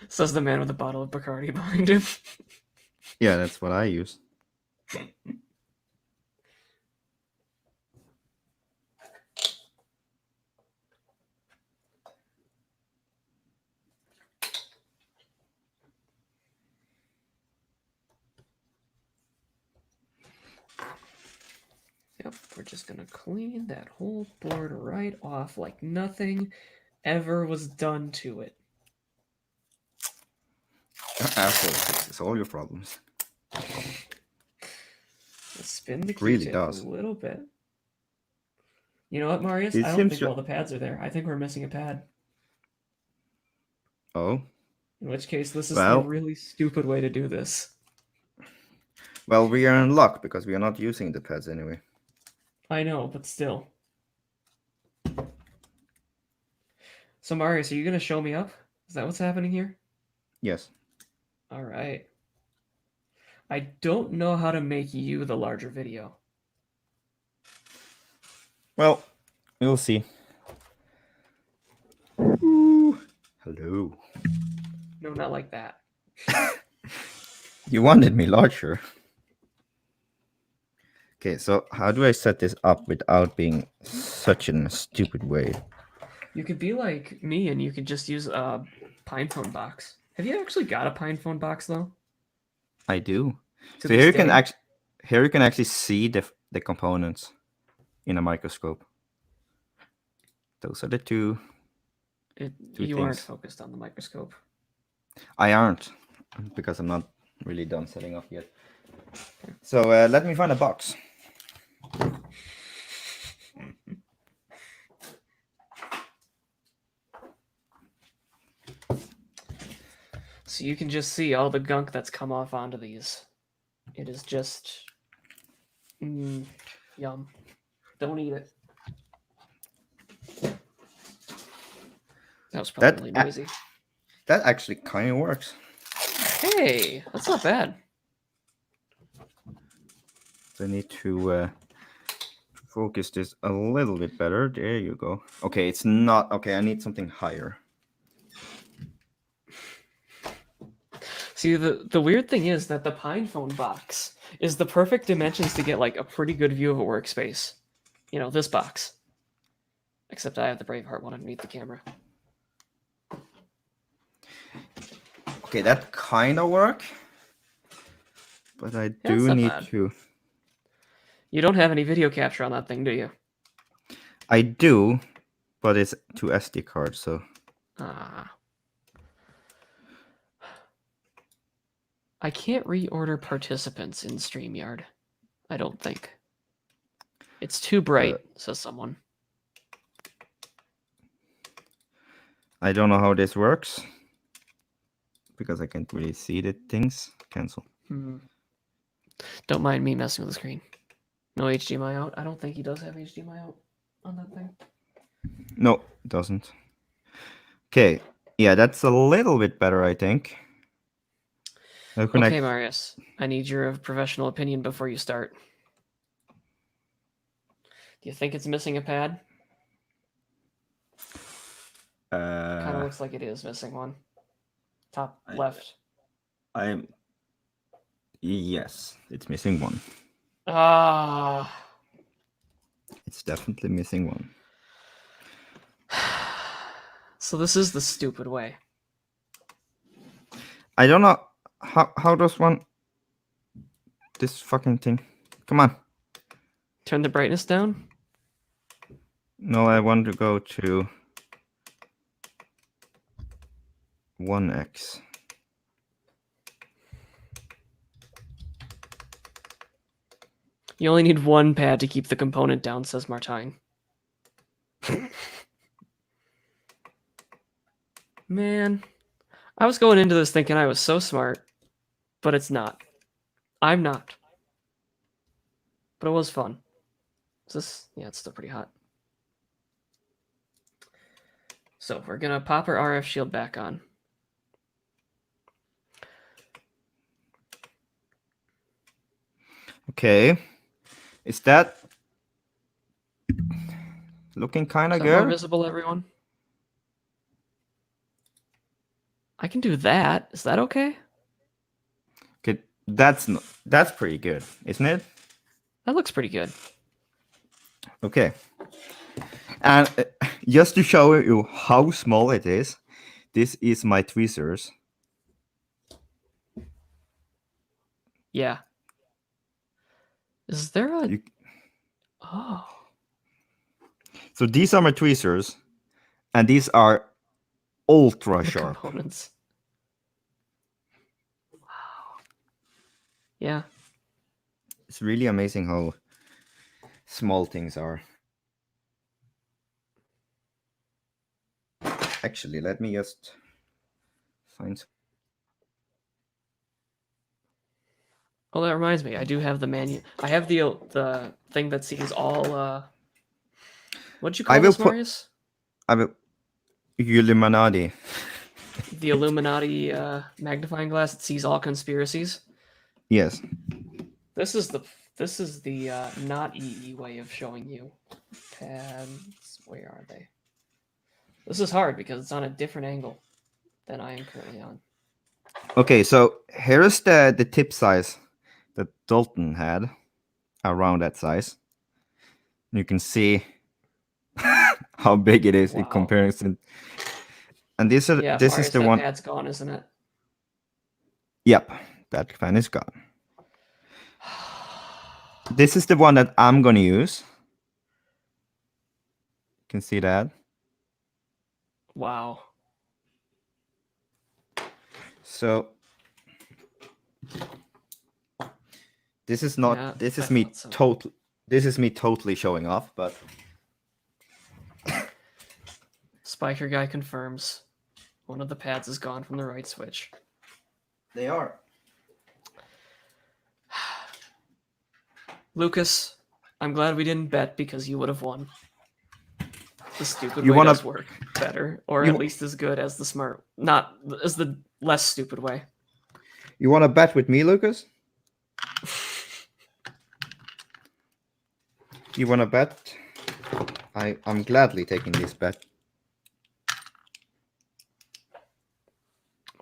Speaker 1: Says the man with a bottle of Bacardi behind him.
Speaker 2: Yeah, that's what I use.
Speaker 1: Yep, we're just gonna clean that whole board right off like nothing ever was done to it.
Speaker 2: Alcohol fixes all your problems.
Speaker 1: Let's spin the
Speaker 2: Really
Speaker 1: Q-tip
Speaker 2: does.
Speaker 1: a little bit. You know what, Marius?
Speaker 2: It
Speaker 1: I don't
Speaker 2: seems
Speaker 1: think all the pads are there. I think we're missing a pad.
Speaker 2: Oh,
Speaker 1: In which case, this is
Speaker 2: Well-
Speaker 1: the really stupid way to do this.
Speaker 2: well, we are in luck because we are not using the pads anyway.
Speaker 1: I know, but still. So, Marius, are you going to show me up? Is that what's happening here?
Speaker 2: Yes.
Speaker 1: All right. I don't know how to make you the larger video.
Speaker 2: Well, we'll see. Ooh. Hello.
Speaker 1: No, not like that.
Speaker 2: You wanted me larger. Okay, so how do I set this up without being such in a stupid way?
Speaker 1: You could be like me and you could just use a PinePhone box. Have you actually got a PinePhone box, though?
Speaker 2: I do.
Speaker 1: To
Speaker 2: So here you
Speaker 1: this
Speaker 2: can
Speaker 1: day?
Speaker 2: actually see the components in a microscope. Those are the two
Speaker 1: You aren't
Speaker 2: things.
Speaker 1: focused on the microscope.
Speaker 2: I aren't, because I'm not really done setting up yet. So let me find a box.
Speaker 1: So you can just see all the gunk that's come off onto these. It is just... yum. Don't eat it. That was probably really noisy.
Speaker 2: That actually kind of works.
Speaker 1: Hey, that's not bad.
Speaker 2: So I need to focus this a little bit better. There you go. Okay, it's not... Okay, I need something higher.
Speaker 1: See, the weird thing is that the PinePhone box is the perfect dimensions to get like a pretty good view of a workspace. You know, this box. Except I have the Braveheart one underneath the camera.
Speaker 2: Okay, that kind of work. But I
Speaker 1: it's
Speaker 2: do
Speaker 1: not
Speaker 2: need
Speaker 1: bad.
Speaker 2: to...
Speaker 1: You don't have any video capture on that thing, do you?
Speaker 2: I do, but it's to SD card, so...
Speaker 1: Ah. I can't reorder participants in StreamYard. I don't think. It's too bright, says someone.
Speaker 2: I don't know how this works. Because I can't really see the things. Cancel.
Speaker 1: Don't mind me messing with the screen. No HDMI out? I don't think he does have HDMI out on that thing.
Speaker 2: No, it doesn't. Okay. Yeah, that's a little bit better, I think.
Speaker 1: Okay, Marius. I need your professional opinion before you start. Do you think it's missing a pad? Kind of looks like it is missing one. Top left.
Speaker 2: Yes, it's missing one.
Speaker 1: Ah.
Speaker 2: It's definitely missing one.
Speaker 1: So this is the stupid way.
Speaker 2: I don't know how does one... This fucking thing. Come on.
Speaker 1: Turn the brightness down?
Speaker 2: No, I want to go to 1x.
Speaker 1: You only need one pad to keep the component down, says Martine. Man, I was going into this thinking I was so smart, but it's not. I'm not. But it was fun. Is this? Yeah, it's still pretty hot. So we're gonna pop our RF shield back on.
Speaker 2: Okay. Is that looking kind
Speaker 1: Is
Speaker 2: of
Speaker 1: that more
Speaker 2: good?
Speaker 1: visible, everyone? I can do that. Is that okay?
Speaker 2: Okay, that's pretty good, isn't it?
Speaker 1: That looks pretty good.
Speaker 2: Okay. And just to show you how small it is, this is my tweezers.
Speaker 1: Yeah. Is there a...
Speaker 2: You,
Speaker 1: Oh.
Speaker 2: so these are my tweezers, and these are ultra
Speaker 1: The
Speaker 2: sharp.
Speaker 1: components. Wow. Yeah.
Speaker 2: It's really amazing how small things are. Actually, let me just find some.
Speaker 1: Oh, that reminds me. I do have the menu. I have the thing that sees all. What'd you
Speaker 2: I
Speaker 1: call
Speaker 2: will
Speaker 1: this,
Speaker 2: put.
Speaker 1: Marius?
Speaker 2: I will. Illuminati.
Speaker 1: The Illuminati magnifying glass that sees all conspiracies.
Speaker 2: Yes.
Speaker 1: This is the not EE way of showing you pads. Where are they? This is hard because it's on a different angle than I am currently on.
Speaker 2: Okay, so here's the tip size that Dalton had, around that size. You can see how big it is in
Speaker 1: Wow.
Speaker 2: comparison. And this
Speaker 1: Yeah,
Speaker 2: is
Speaker 1: Marius,
Speaker 2: the
Speaker 1: that
Speaker 2: one.
Speaker 1: pad's gone, isn't it?
Speaker 2: Yep, that fan is gone. This is the one that I'm gonna use. You can see that.
Speaker 1: Wow.
Speaker 2: So this is not.
Speaker 1: Yeah,
Speaker 2: this is
Speaker 1: I
Speaker 2: me
Speaker 1: thought so.
Speaker 2: total. This is me totally showing off, but
Speaker 1: Spiker guy confirms one of the pads is gone from the right switch.
Speaker 2: they are.
Speaker 1: Lukasz, I'm glad we didn't bet because you would have won. The stupid
Speaker 2: You
Speaker 1: way
Speaker 2: wanna-
Speaker 1: does work better, or
Speaker 2: you-
Speaker 1: at least as good as the smart, not as the less stupid way.
Speaker 2: You want to bet with me, Lucas? You want to bet? I'm gladly taking this bet.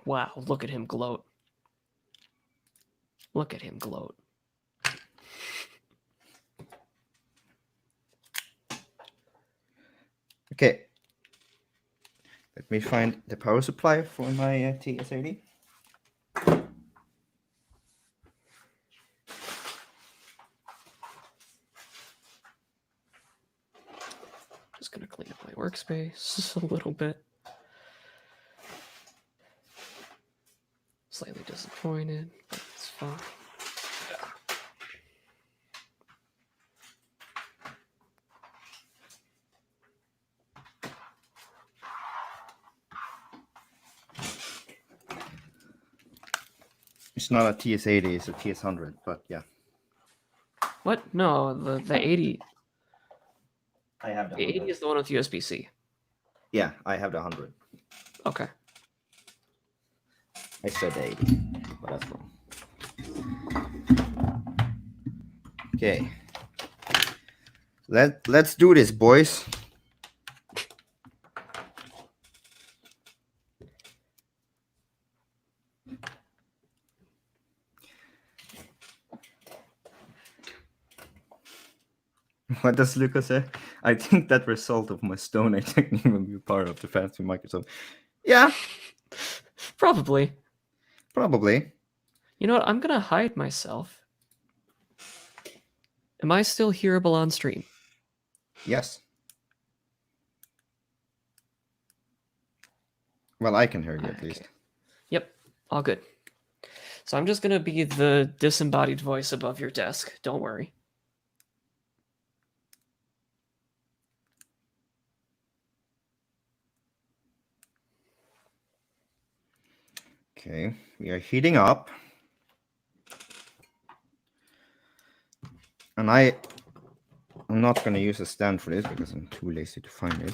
Speaker 1: Wow, look at him gloat. Look at him gloat.
Speaker 2: Okay. Let me find the power supply for my TS80.
Speaker 1: Just gonna clean up my workspace a little bit. Slightly disappointed, but it's fine.
Speaker 2: It's not a TS80, it's a TS100, but yeah.
Speaker 1: What? No, the 80.
Speaker 2: I have
Speaker 1: The 80 is the one with USB-C.
Speaker 2: Yeah, I have the 100.
Speaker 1: Okay.
Speaker 2: I said the 80, but that's wrong. Okay. Let's do this, boys. What does Lucas say? I think that result of my Stone Age technique will be part of the fancy Microsoft. Yeah,
Speaker 1: Probably.
Speaker 2: probably.
Speaker 1: You know what? I'm gonna hide myself. Am I still hearable on stream?
Speaker 2: Yes. Well, I can hear you at
Speaker 1: Okay.
Speaker 2: least.
Speaker 1: Yep, all good. So I'm just gonna be the disembodied voice above your desk. Don't worry.
Speaker 2: Okay, we are heating up. And I'm not going to use a stand for this because I'm too lazy to find it.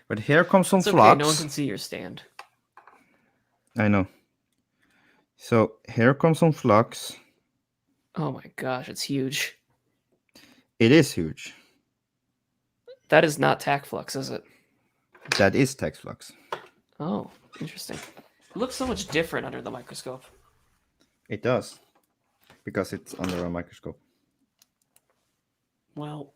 Speaker 2: But here comes some
Speaker 1: It's
Speaker 2: flux.
Speaker 1: okay, no one can see your stand.
Speaker 2: I know. So here comes some flux.
Speaker 1: Oh my gosh, it's huge.
Speaker 2: It is huge.
Speaker 1: That is not tack flux, is it?
Speaker 2: That is text flux.
Speaker 1: Oh, interesting. It looks so much different under the microscope.
Speaker 2: It does. Because it's under a microscope.
Speaker 1: Well,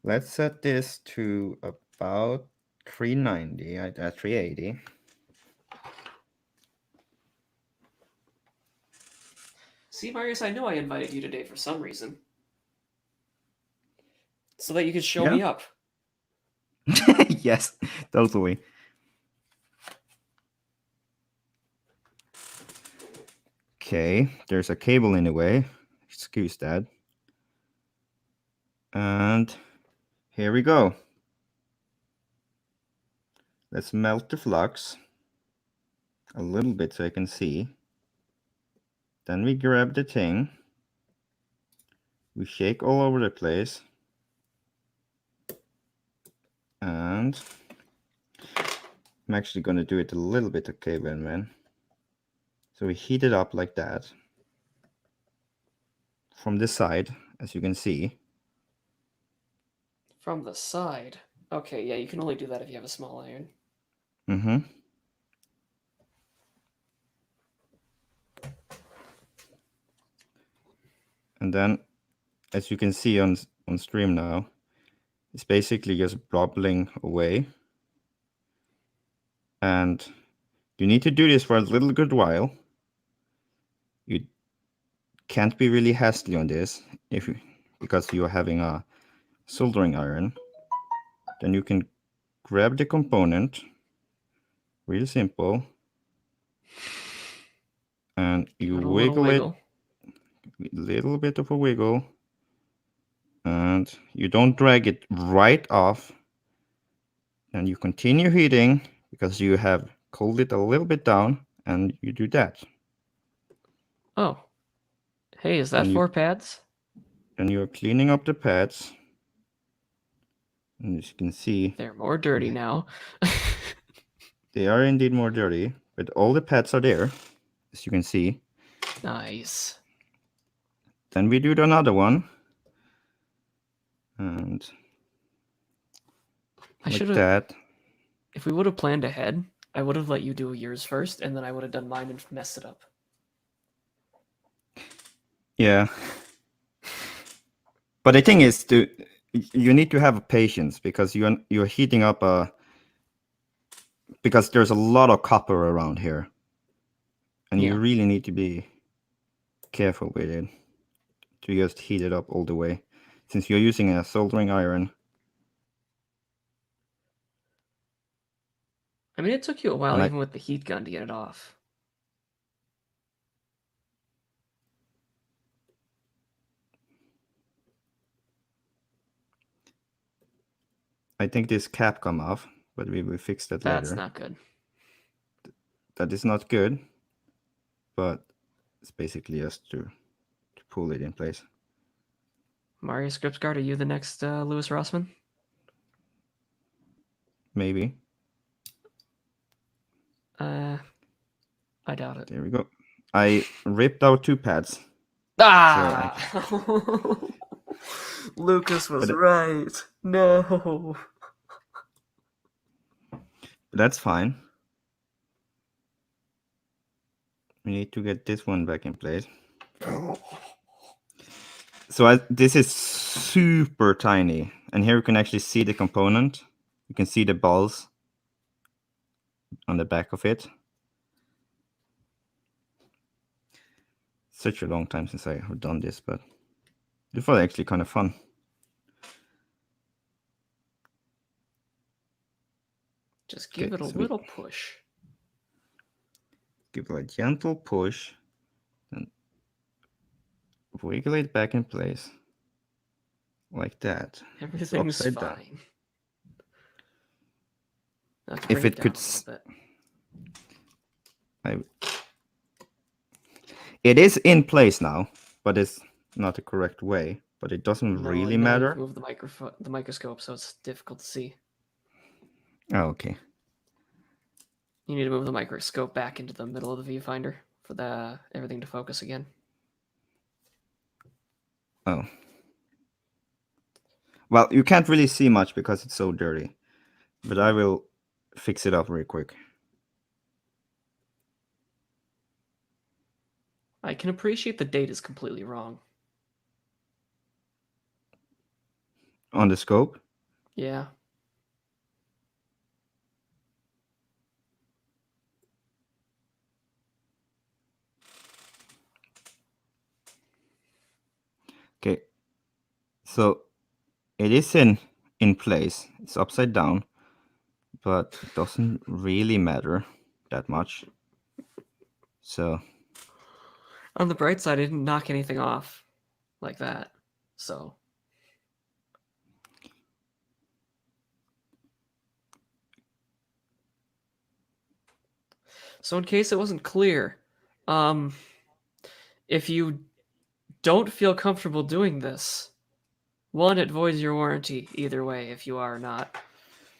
Speaker 2: Let's set this to about 390 at 380.
Speaker 1: see, Marius, I know I invited you today for some reason. So that you could show me up.
Speaker 2: Yes, totally. Okay, there's a cable in the way. Excuse that. And here we go. Let's melt the flux a little bit so I can see. Then we grab the thing. We shake all over the place. And I'm actually going to do it a little bit okay, man. So we heat it up like that. From this side, as you can see.
Speaker 1: From the side. Okay, yeah, you can only do that if you have a small iron.
Speaker 2: Mm-hmm. And then, as you can see on stream now, it's basically just bubbling away. And you need to do this for a little good while. You can't be really hasty on this because you're having a soldering iron. Then you can grab the component, really simple, and you wiggle it, a little bit of a wiggle, and you don't drag it right off. And you continue heating because you have cooled it a little bit down, and you do that.
Speaker 1: Oh. Hey, is that 4 pads?
Speaker 2: And you're cleaning up the pads. And as you can see,
Speaker 1: they're more dirty now.
Speaker 2: They are indeed more dirty, but all the pads are there, as you can see.
Speaker 1: Nice.
Speaker 2: Then we do another one. And like that.
Speaker 1: If we would have planned ahead, I would have let you do yours first, and then I would have done mine and messed it up.
Speaker 2: Yeah. But the thing is, you need to have patience because you're heating up because there's a lot of copper around here, and you really need to be careful with it to just heat it up all the way, since you're using a soldering iron.
Speaker 1: I mean, it took you a while, even with the heat gun, to get it off.
Speaker 2: I think this cap come off, but we will fix that later.
Speaker 1: That's not good.
Speaker 2: That is not good, but it's basically just to pull it in place.
Speaker 1: Marius Gripsguard, are you the next Louis Rossmann?
Speaker 2: Maybe.
Speaker 1: I doubt it.
Speaker 2: There we go. I ripped out 2 pads.
Speaker 1: Ah! So Lukasz was right. No.
Speaker 2: That's fine. We need to get this one back in place. So this is super tiny. And here you can actually see the component. You can see the balls on the back of it. Such a long time since I have done this, but it was actually kind of fun.
Speaker 1: Just give it a little push.
Speaker 2: Give it a gentle push and wiggle it back in place like that.
Speaker 1: Everything's
Speaker 2: upside down.
Speaker 1: fine. Now to
Speaker 2: If
Speaker 1: bring
Speaker 2: it
Speaker 1: it
Speaker 2: could
Speaker 1: down a little bit.
Speaker 2: It is in place now, but it's not the correct way. But it doesn't
Speaker 1: No,
Speaker 2: really
Speaker 1: and now
Speaker 2: matter.
Speaker 1: you've moved the microscope, so it's difficult to see.
Speaker 2: Oh, okay.
Speaker 1: You need to move the microscope back into the middle of the viewfinder for everything to focus again.
Speaker 2: Oh. Well, you can't really see much because it's so dirty. But I will fix it up real quick.
Speaker 1: I can appreciate the date is completely wrong.
Speaker 2: On the scope?
Speaker 1: Yeah.
Speaker 2: Okay. So it is in place. It's upside down. But it doesn't really matter that much. So
Speaker 1: On the bright side, I didn't knock anything off like that. So in case it wasn't clear, if you don't feel comfortable doing this, one, it voids your warranty either way if you are or not.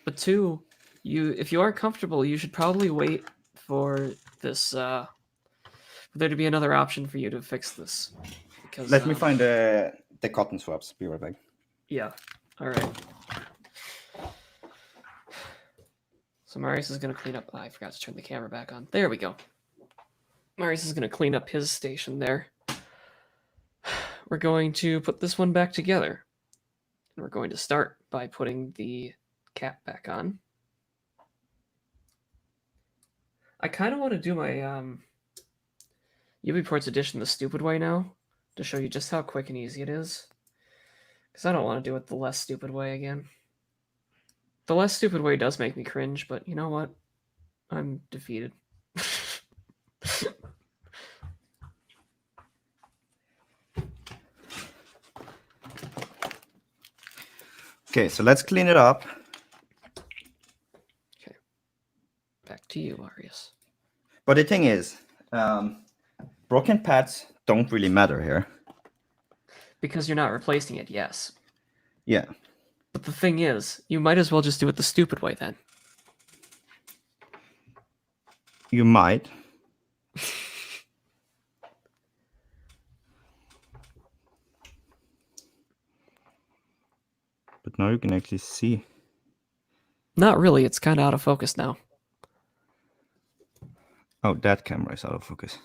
Speaker 1: But two, if you are comfortable, you should probably wait for this for there to be another option for you to fix this. Because
Speaker 2: let me find the cotton swabs. Be right back.
Speaker 1: Yeah. All right. So Marius is going to clean up. Oh, I forgot to turn the camera back on. There we go. Marius is going to clean up his station there. We're going to put this one back together. And we're going to start by putting the cap back on. I kind of want to do my UBports edition the stupid way now to show you just how quick and easy it is. Because I don't want to do it the less stupid way again. The less stupid way does make me cringe, but you know what? I'm defeated.
Speaker 2: Okay, so let's clean it up.
Speaker 1: Okay. Back to you, Marius.
Speaker 2: But the thing is, broken pads don't really matter here.
Speaker 1: Because you're not replacing it, yes.
Speaker 2: Yeah.
Speaker 1: But the thing is, you might as well just do it the stupid way then.
Speaker 2: You might. But now you can actually see.
Speaker 1: Not really, it's kind of out of focus now.
Speaker 2: Oh, that camera is out of focus.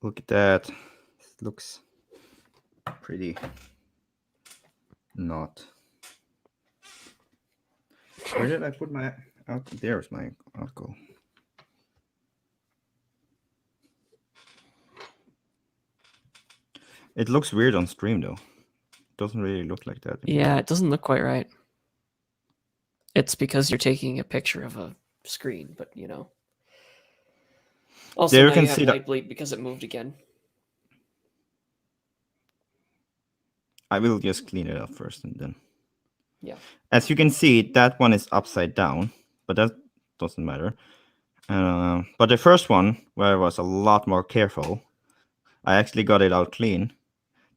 Speaker 2: Look at that. It looks pretty not. Where did I put my there's my alcohol. It looks weird on stream though. It doesn't really look like that.
Speaker 1: Yeah, it doesn't look quite right. It's because you're taking a picture of a screen, but you know. Also,
Speaker 2: There you
Speaker 1: now
Speaker 2: can
Speaker 1: you have
Speaker 2: see
Speaker 1: light bleed because it moved again.
Speaker 2: I will just clean it up first and then.
Speaker 1: Yeah.
Speaker 2: As you can see, that one is upside down, but that doesn't matter. But the first one, where I was a lot more careful, I actually got it out clean.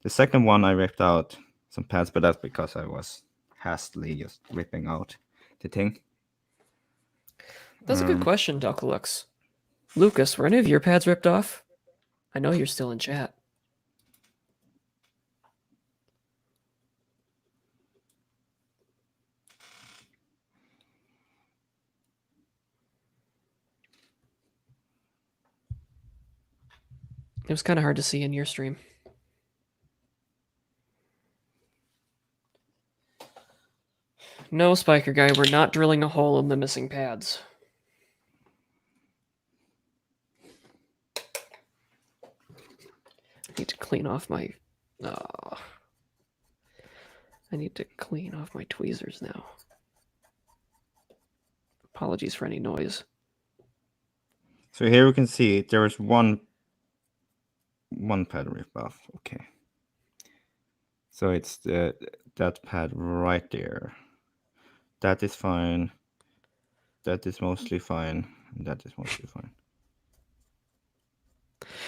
Speaker 2: The second one, I ripped out some pads, but that's because I was hastily just ripping out the thing.
Speaker 1: That's a good question, Ducklux. Lukasz, were any of your pads ripped off? I know you're still in chat. It was kind of hard to see in your stream. No, Spiker Guy, we're not drilling a hole in the missing pads. I need to clean off my... I I need to clean off my tweezers now. Apologies for any noise.
Speaker 2: So here we can see there is one pad rip off. Okay. So it's that pad right there. That is fine. That is mostly fine. And that is mostly fine.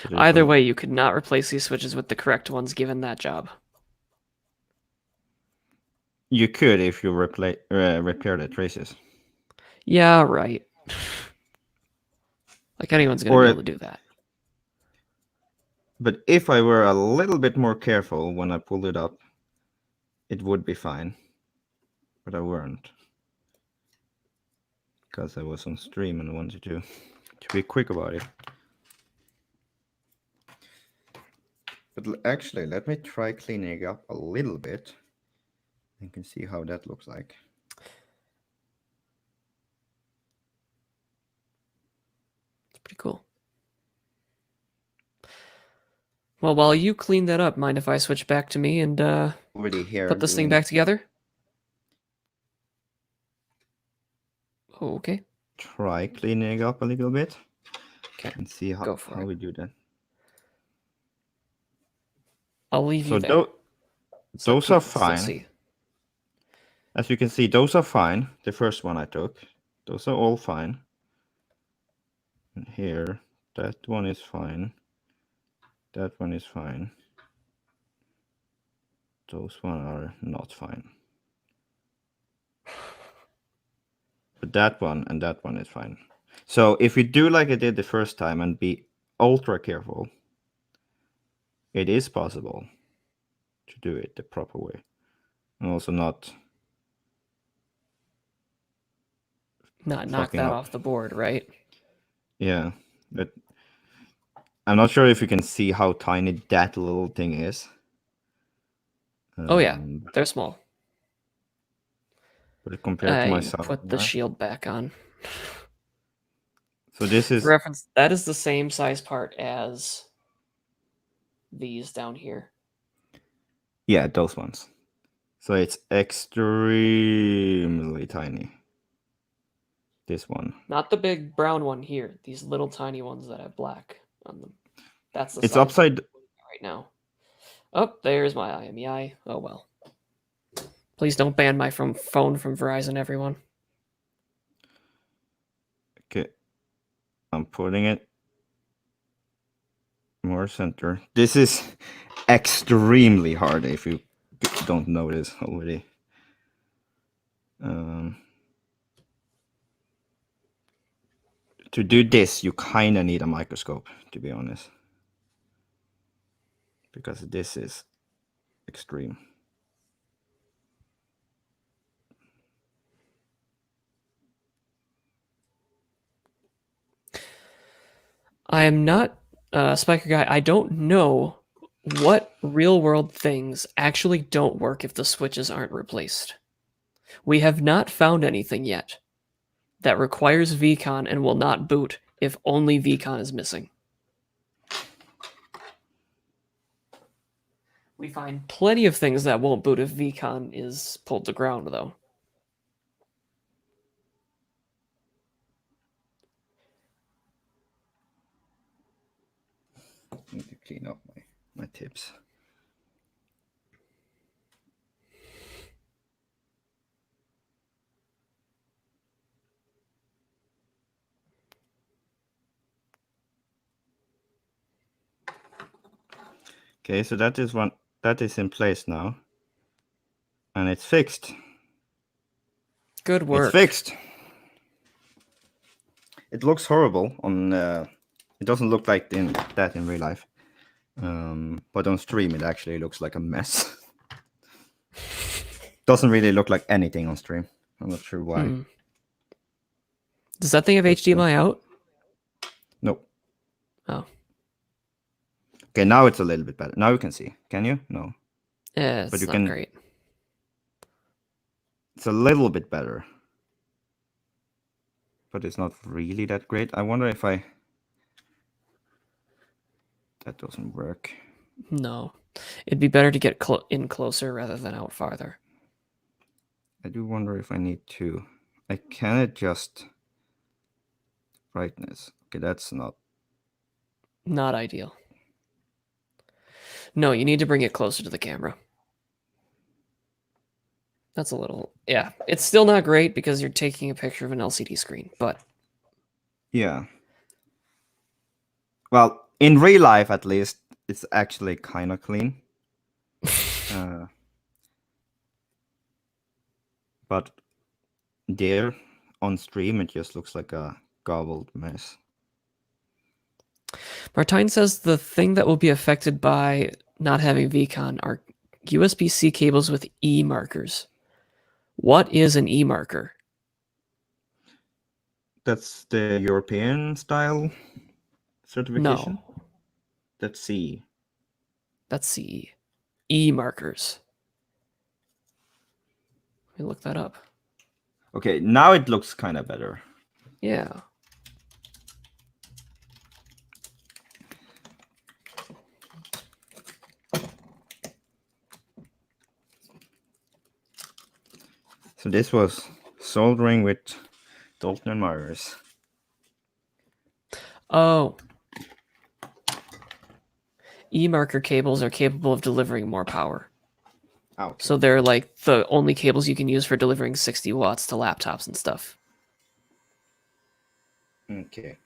Speaker 2: So
Speaker 1: Either way, you could not replace these switches with the correct ones given that job.
Speaker 2: You could if you repair the traces.
Speaker 1: Yeah, right. Like anyone's going to be able to do that.
Speaker 2: But if I were a little bit more careful when I pulled it up, it would be fine. But I weren't. Because I was on stream and wanted to be quick about it. But actually, let me try cleaning it up a little bit. You can see how that looks like.
Speaker 1: It's pretty cool. Well, while you clean that up, mind if I switch back to me and put this thing back together? Oh, okay.
Speaker 2: Try cleaning it up a little bit.
Speaker 1: Okay.
Speaker 2: And see how we do that.
Speaker 1: I'll leave you there.
Speaker 2: Those are fine. As you can see, those are fine. The first one I took. Those are all fine. And here, that one is fine. That one is fine. Those one are not fine. But that one and that one is fine. So if you do like I did the first time and be ultra careful, it is possible to do it the proper way. And also not
Speaker 1: knock that off the board, right?
Speaker 2: Yeah. But I'm not sure if you can see how tiny that little thing is.
Speaker 1: Oh yeah, they're small.
Speaker 2: But compared to myself,
Speaker 1: put the shield back on.
Speaker 2: So this is
Speaker 1: for reference. That is the same size part as these down here.
Speaker 2: Yeah, those ones. So it's extremely tiny. This one.
Speaker 1: Not the big brown one here. These little tiny ones that have black on them. That's the
Speaker 2: It's
Speaker 1: size
Speaker 2: upside
Speaker 1: right now. Oh, there's my IMEI. Oh well. Please don't ban my phone from Verizon, everyone.
Speaker 2: Okay. I'm putting it more center. This is extremely hard if you don't notice already. To do this, you kind of need a microscope, to be honest. Because this is extreme.
Speaker 1: I am not a Spiker guy. I don't know what real-world things actually don't work if the switches aren't replaced. We have not found anything yet that requires VCONN and will not boot if only VCONN is missing. We find plenty of things that won't boot if VCONN is pulled to ground, though.
Speaker 2: I need to clean up my tips. Okay, so that is in place now. And it's fixed.
Speaker 1: Good work.
Speaker 2: It's fixed. It looks horrible on it doesn't look like that in real life. But on stream it actually looks like a mess. Doesn't really look like anything on stream. I'm not sure why.
Speaker 1: Does that thing have HDMI out?
Speaker 2: Nope.
Speaker 1: Oh.
Speaker 2: Okay, now it's a little bit better. Now you can see. Can you? No.
Speaker 1: Yeah, it's not great.
Speaker 2: It's a little bit better. But it's not really that great. I wonder if that doesn't work.
Speaker 1: No. It'd be better to get in closer rather than out farther.
Speaker 2: I do wonder if I need to. I can adjust brightness. Okay, that's not
Speaker 1: ideal. No, you need to bring it closer to the camera. That's a little, yeah. It's still not great because you're taking a picture of an LCD screen, but
Speaker 2: yeah. Well, in real life, at least, it's actually kind of clean. But there, on stream, it just looks like a gobbled mess.
Speaker 1: Martine says the thing that will be affected by not having VCONN are USB-C cables with E markers. What is an E marker?
Speaker 2: That's the European style certification?
Speaker 1: No,
Speaker 2: That's C.
Speaker 1: that's CE. E markers. Let me look that up.
Speaker 2: Okay, now it looks kind of better.
Speaker 1: Yeah.
Speaker 2: So this was soldering with Dalton and Marius.
Speaker 1: Oh. E-marker cables are capable of delivering more power.
Speaker 2: Okay.
Speaker 1: So they're like the only cables you can use for delivering 60 watts to laptops and stuff.
Speaker 2: Okay.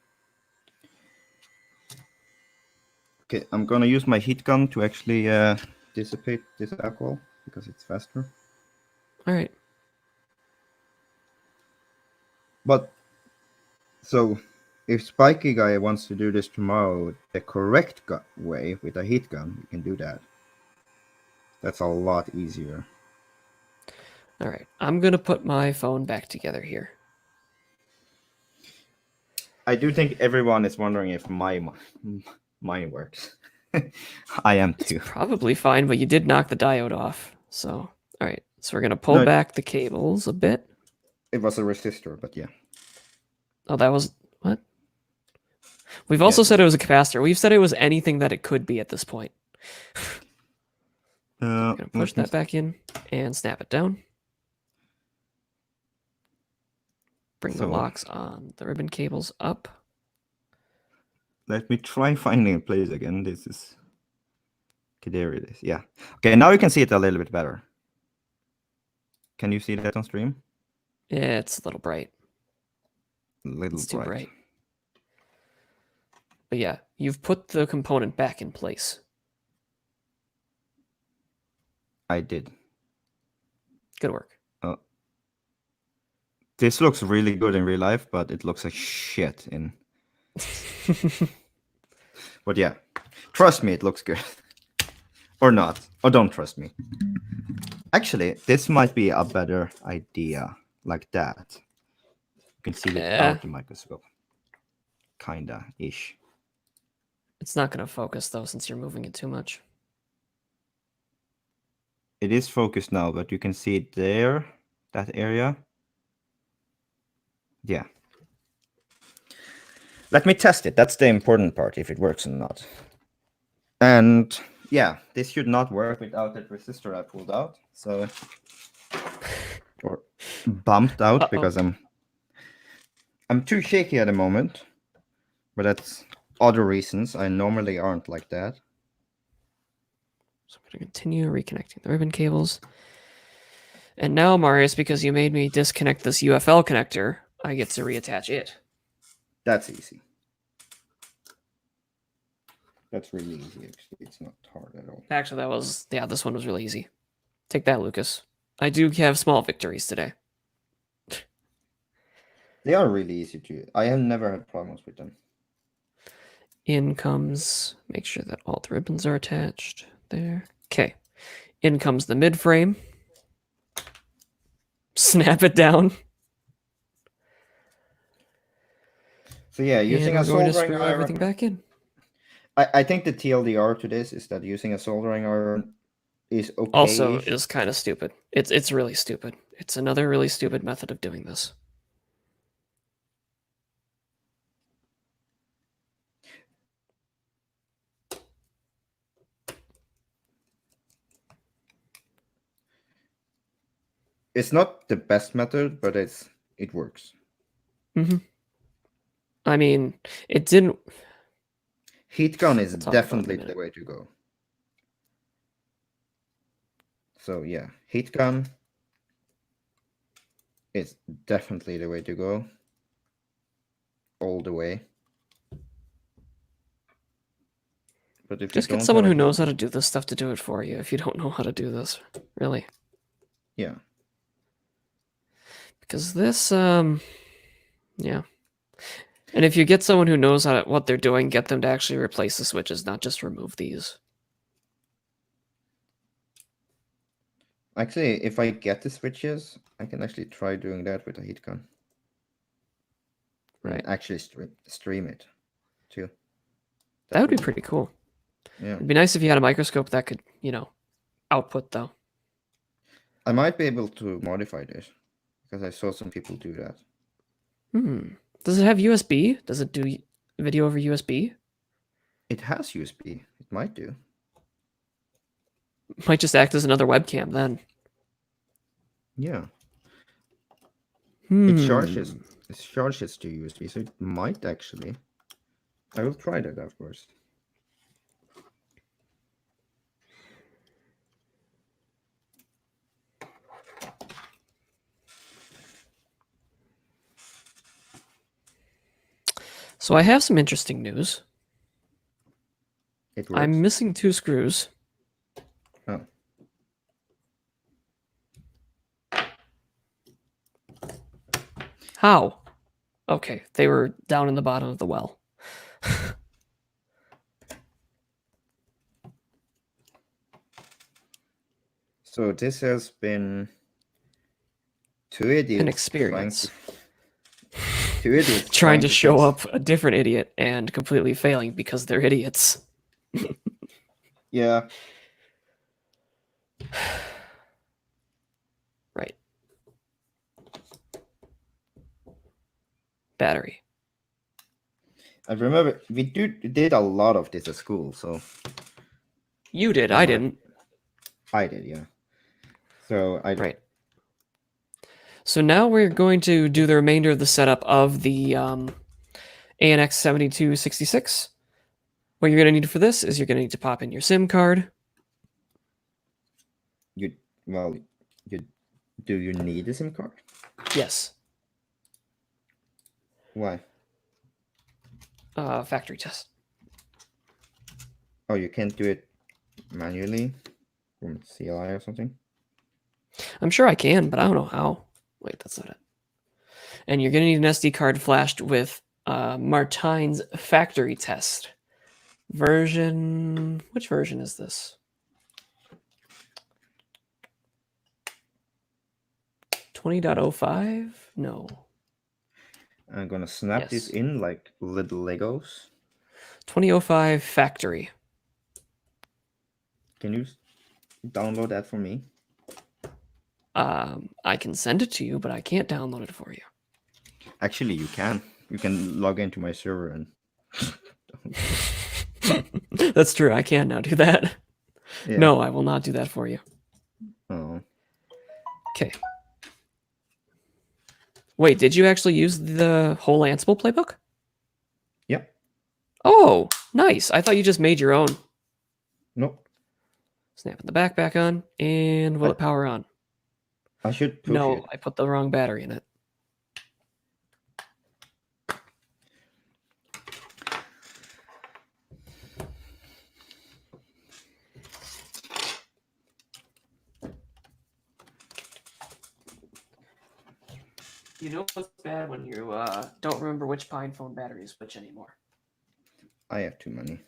Speaker 2: Okay, I'm gonna use my heat gun to actually dissipate this alcohol because it's faster.
Speaker 1: All right.
Speaker 2: But so if Spiky Guy wants to do this tomorrow the correct way with a heat gun, you can do that. That's a lot easier.
Speaker 1: All right. I'm going to put my phone back together here.
Speaker 2: I do think everyone is wondering if mine works. I am too.
Speaker 1: It's probably fine, but you did knock the diode off. So, all right. So we're going to pull back the cables a bit.
Speaker 2: It was a resistor, but yeah.
Speaker 1: Oh, that was what? We've also said it was a capacitor. We've said it was anything that it could be at this point. I'm going to push that back in and snap it down. Bring the locks on the ribbon cables up.
Speaker 2: Let me try finding a place again. This is... Okay, there it is. Yeah. Okay, now you can see it a little bit better. Can you see that on stream?
Speaker 1: Yeah, it's a little bright.
Speaker 2: It's
Speaker 1: too bright. But yeah, you've put the component back in place.
Speaker 2: I did.
Speaker 1: Good work.
Speaker 2: This looks really good in real life, but it looks like shit in... But yeah, trust me, it looks good. Or not. Or don't trust me. Actually, this might be a better idea. Like that. You can see it without the microscope. Kinda-ish.
Speaker 1: It's not going to focus, though, since you're moving it too much.
Speaker 2: It is focused now, but you can see it there. That area. Yeah. Let me test it. That's the important part, if it works or not. And yeah, this should not work without that resistor I pulled out. So, or bumped out because I'm too shaky at the moment. But that's other reasons. I normally aren't like that.
Speaker 1: So I'm going to continue reconnecting the ribbon cables. And now, Marius, because you made me disconnect this UFL connector, I get to reattach it.
Speaker 2: That's easy. That's really easy, actually. It's not hard at all.
Speaker 1: Actually, this one was really easy. Take that, Lukasz. I do have small victories today.
Speaker 2: They are really easy to... I have never had problems with them.
Speaker 1: In comes... Make sure that all the ribbons are attached. There. Okay. In comes the mid frame. Snap it down.
Speaker 2: So yeah, using a soldering iron...
Speaker 1: everything back in.
Speaker 2: I think the TLDR to this is that using a soldering iron is okay.
Speaker 1: Also is kind of stupid. It's really stupid. It's another really stupid method of doing this.
Speaker 2: It's not the best method, but it works.
Speaker 1: Mm-hmm. I mean, it didn't.
Speaker 2: Heat gun is
Speaker 1: We'll talk about it in a
Speaker 2: definitely
Speaker 1: minute.
Speaker 2: the way to go. So yeah, heat gun is definitely the way to go. All the way. But if
Speaker 1: Just
Speaker 2: you
Speaker 1: get
Speaker 2: don't
Speaker 1: someone
Speaker 2: have
Speaker 1: who
Speaker 2: a
Speaker 1: knows how to do this stuff to do it for you if you don't know how to do this, really.
Speaker 2: yeah.
Speaker 1: Because this, yeah. And if you get someone who knows what they're doing, get them to actually replace the switches, not just remove these.
Speaker 2: Actually, if I get the switches, I can actually try doing that with a heat gun.
Speaker 1: Right.
Speaker 2: And actually stream it too.
Speaker 1: That would be pretty cool.
Speaker 2: Yeah.
Speaker 1: It'd be nice if you had a microscope that could, you know, output though.
Speaker 2: I might be able to modify this because I saw some people do that.
Speaker 1: Does it have USB? Does it do video over USB?
Speaker 2: It has USB. It might do.
Speaker 1: Might just act as another webcam then.
Speaker 2: Yeah. It charges. It charges to USB, so it might actually. I will try that, of course.
Speaker 1: So I have some interesting news.
Speaker 2: It works.
Speaker 1: I'm missing 2 screws.
Speaker 2: Oh.
Speaker 1: How? Okay, they were down in the bottom of the well.
Speaker 2: So this has been 2 idiots
Speaker 1: An experience.
Speaker 2: Two idiots
Speaker 1: trying to show
Speaker 2: fix-
Speaker 1: up a different idiot and completely failing because they're idiots.
Speaker 2: Yeah.
Speaker 1: Right. Battery.
Speaker 2: I remember we did a lot of this at school, so
Speaker 1: You did, I didn't.
Speaker 2: I did, yeah. So I
Speaker 1: Right. So now we're going to do the remainder of the setup of the ANX 7266. What you're going to need for this is you're going to need to pop in your SIM card.
Speaker 2: Do you need a SIM card?
Speaker 1: Yes.
Speaker 2: Why?
Speaker 1: Factory test.
Speaker 2: Oh, you can't do it manually from CLI or something?
Speaker 1: I'm sure I can, but I don't know how. Wait, that's not it. And you're going to need an SD card flashed with Martine's factory test. Version... Which version is this? 20.05? No.
Speaker 2: I'm gonna snap this in like little Legos.
Speaker 1: 2005 factory.
Speaker 2: Can you download that for me?
Speaker 1: I can send it to you, but I can't download it for you.
Speaker 2: Actually, you can. You can log into my server and.
Speaker 1: That's true. I can now do that.
Speaker 2: Yeah.
Speaker 1: No, I will not do that for you.
Speaker 2: Oh.
Speaker 1: Okay. Wait, did you actually use the whole Ansible playbook?
Speaker 2: Yep.
Speaker 1: Oh, nice. I thought you just made your own.
Speaker 2: Nope.
Speaker 1: Snapping the back on, and will it power on?
Speaker 2: I should push
Speaker 1: No,
Speaker 2: it.
Speaker 1: I put the wrong battery in it. You know what's bad when you don't remember which PinePhone battery is which anymore.
Speaker 2: I have too many.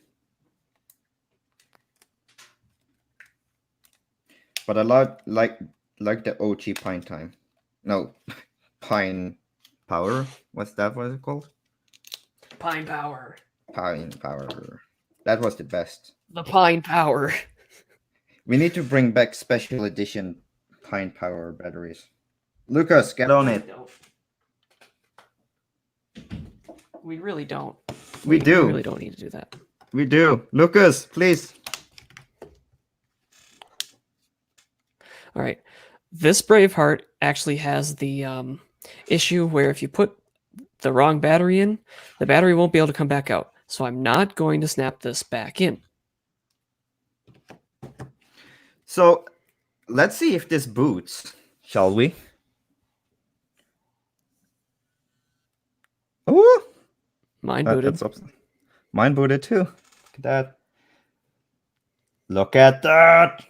Speaker 2: But I like the OG Pine Time. No, Pine Power. What's that? What is it called?
Speaker 1: Pine Power.
Speaker 2: Pine Power. That was the best.
Speaker 1: The Pine Power.
Speaker 2: We need to bring back special edition Pine Power batteries. Lukasz, get on it.
Speaker 1: We really don't.
Speaker 2: We do.
Speaker 1: We really don't need to do that.
Speaker 2: We do. Lukasz, please.
Speaker 1: All right. This Braveheart actually has the issue where if you put the wrong battery in, the battery won't be able to come back out. So I'm not going to snap this back in.
Speaker 2: So let's see if this boots, shall we? Oh,
Speaker 1: Mine booted.
Speaker 2: Mine booted too. Look at that. Look at that.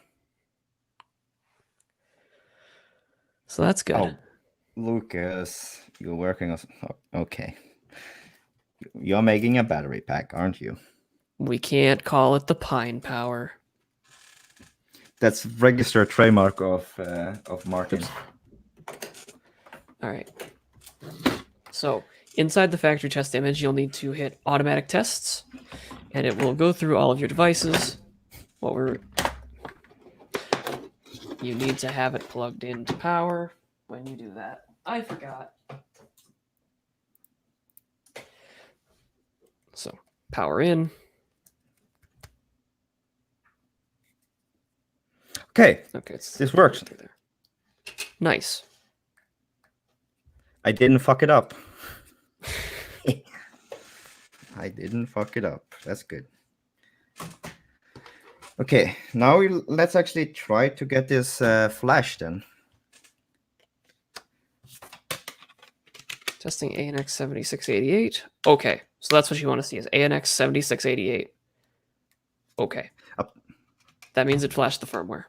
Speaker 1: So that's good.
Speaker 2: Oh, Lukasz, you're working on. Okay. You're making a battery pack, aren't you?
Speaker 1: We can't call it the Pine Power.
Speaker 2: That's registered trademark of Martin.
Speaker 1: All right. So inside the factory test image, you'll need to hit automatic tests, and it will go through all of your devices. You need to have it plugged into power when you do that. I forgot. So power in.
Speaker 2: Okay.
Speaker 1: Okay.
Speaker 2: This works.
Speaker 1: There. Nice.
Speaker 2: I didn't fuck it up. I didn't fuck it up. That's good. Okay, now let's actually try to get this flash then.
Speaker 1: Testing ANX 7688. Okay, so that's what you want to see is ANX 7688. Okay. That means it flashed the firmware.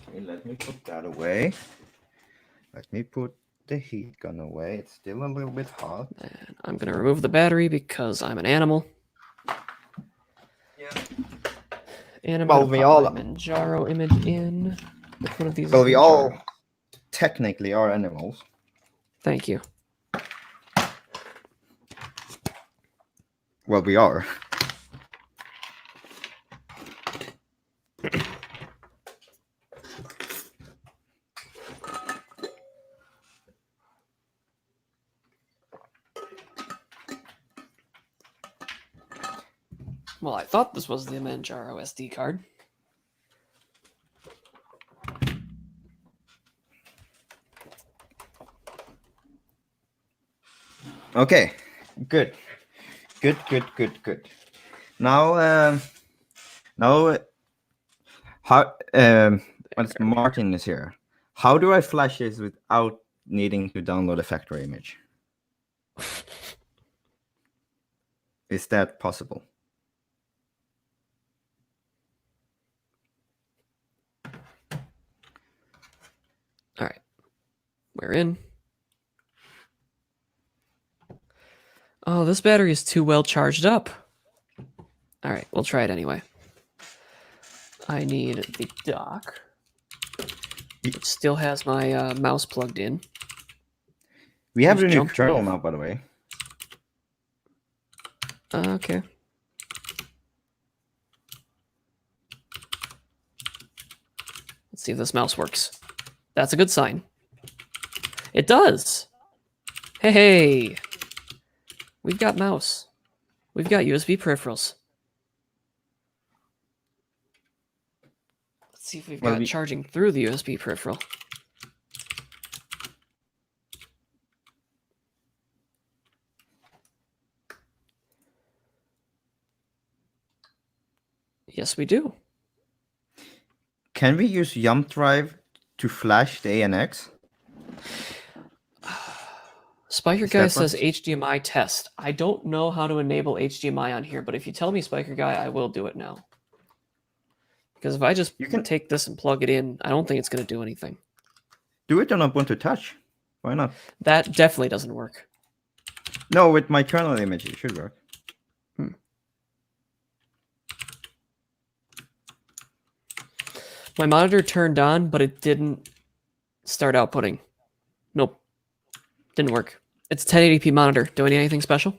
Speaker 2: Okay, let me put that away. Let me put the heat gun away. It's still a little bit hot.
Speaker 1: And I'm going to remove the battery because I'm an animal.
Speaker 2: Yeah.
Speaker 1: And I'm
Speaker 2: Well,
Speaker 1: going to put my Manjaro image in. Which one of these?
Speaker 2: Well, we all technically are animals.
Speaker 1: Thank you.
Speaker 2: Well, we are.
Speaker 1: Well, I thought this was the Manjaro SD card.
Speaker 2: Okay, good. Now, how? Once Martin is here, how do I flash this without needing to download a factory image? Is that possible?
Speaker 1: All right, we're in. Oh, this battery is too well charged up. All right, we'll try it anyway. I need the dock. It still has my mouse plugged in.
Speaker 2: We have a new kernel now, by the way.
Speaker 1: Okay. Let's see if this mouse works. That's a good sign. It does. Hey. We've got mouse. We've got USB peripherals. Let's see if we've got charging through the USB peripheral. Yes, we do.
Speaker 2: Can we use Yum Drive to flash the ANX?
Speaker 1: Spiker Guy says HDMI test. I don't know how to enable HDMI on here, but if you tell me, Spiker Guy, I will do it now. Because if I just take this and plug it in, I don't think it's going to do anything.
Speaker 2: Do it on Ubuntu Touch. Why not?
Speaker 1: That definitely doesn't work.
Speaker 2: No, with my kernel image, it should work.
Speaker 1: My monitor turned on, but it didn't start outputting. Nope. Didn't work. It's a 1080p monitor. Do I need anything special?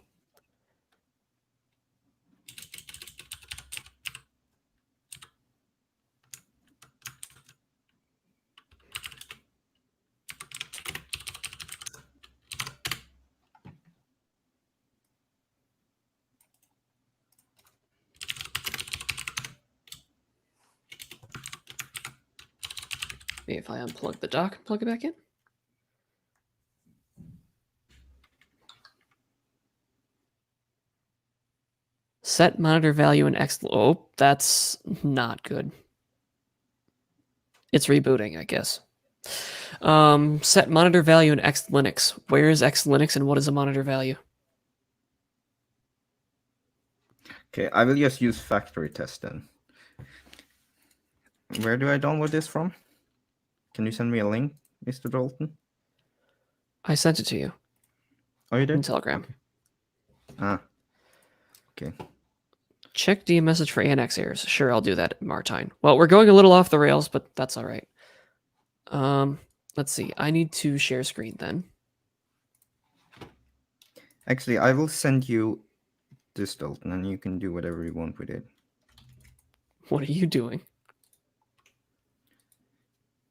Speaker 1: Maybe if I unplug the dock and plug it back in. Set monitor value in X. Oh, that's not good. It's rebooting, I guess. Set monitor value in X Linux. Where is X Linux and what is a monitor value?
Speaker 2: Okay, I will just use factory test then. Where do I download this from? Can you send me a link, Mr. Dalton?
Speaker 1: I sent it to you.
Speaker 2: Oh, you did?
Speaker 1: In Telegram.
Speaker 2: Ah. Okay.
Speaker 1: Check DM message for ANX errors. Sure, I'll do that, Martine. Well, we're going a little off the rails, but that's all right. Let's see. I need to share screen then.
Speaker 2: Actually, I will send you this, Dalton, and you can do whatever you want with it.
Speaker 1: What are you doing?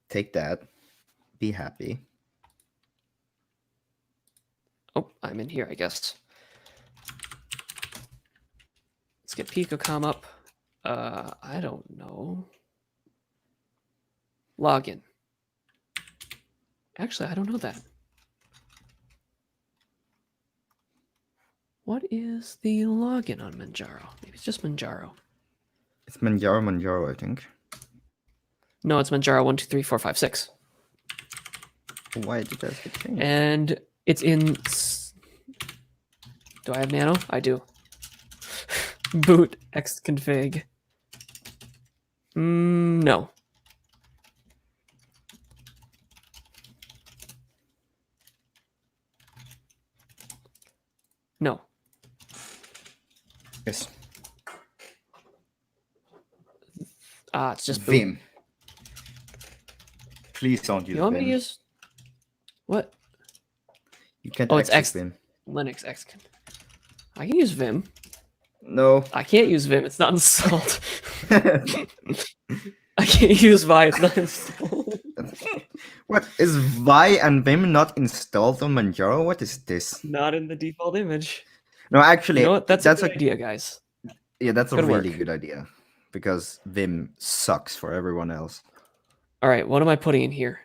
Speaker 2: Take that. Be happy.
Speaker 1: Oh, I'm in here, I guess. Let's get PicoCom up. I don't know. Login. Actually, I don't know that. What is the login on Manjaro? Maybe it's just Manjaro.
Speaker 2: It's Manjaro, I think.
Speaker 1: No, it's Manjaro 123456.
Speaker 2: Why did that get changed?
Speaker 1: And it's in... Do I have nano? I do. Boot xconfig. No. No.
Speaker 2: Yes.
Speaker 1: It's just boot.
Speaker 2: Vim. Please don't use
Speaker 1: You want me
Speaker 2: Vim.
Speaker 1: to use... What?
Speaker 2: You can't
Speaker 1: Oh, it's
Speaker 2: access
Speaker 1: X
Speaker 2: Vim.
Speaker 1: Linux xconfig. I can use Vim.
Speaker 2: No.
Speaker 1: I can't use Vim. It's not installed. I can't use Vi. It's not installed.
Speaker 2: What? Is Vi and Vim not installed on Manjaro? What is this?
Speaker 1: Not in the default image.
Speaker 2: No, actually,
Speaker 1: You know what? That's a good
Speaker 2: a
Speaker 1: idea, guys.
Speaker 2: Yeah, that's a
Speaker 1: Good
Speaker 2: really
Speaker 1: work.
Speaker 2: good idea. Because Vim sucks for everyone else.
Speaker 1: All right, what am I putting in here?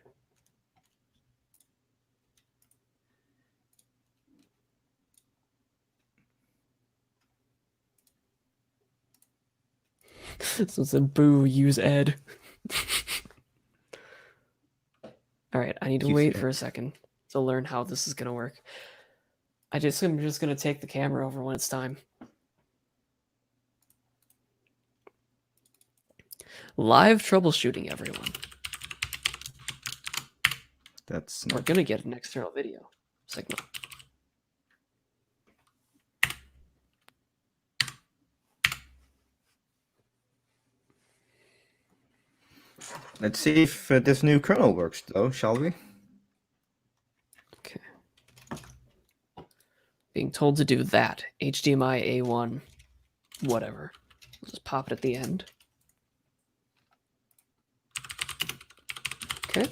Speaker 1: So it's a boo, use ed. All right, I need to
Speaker 2: Use
Speaker 1: wait
Speaker 2: ed.
Speaker 1: for a second to learn how this is going to work. I'm just going to take the camera over when it's time. Live troubleshooting, everyone.
Speaker 2: That's
Speaker 1: We're
Speaker 2: not...
Speaker 1: going to get an external video signal.
Speaker 2: Let's see if this new kernel works, though, shall we?
Speaker 1: Okay. Being told to do that. HDMI A1, whatever. We'll just pop it at the end. Okay.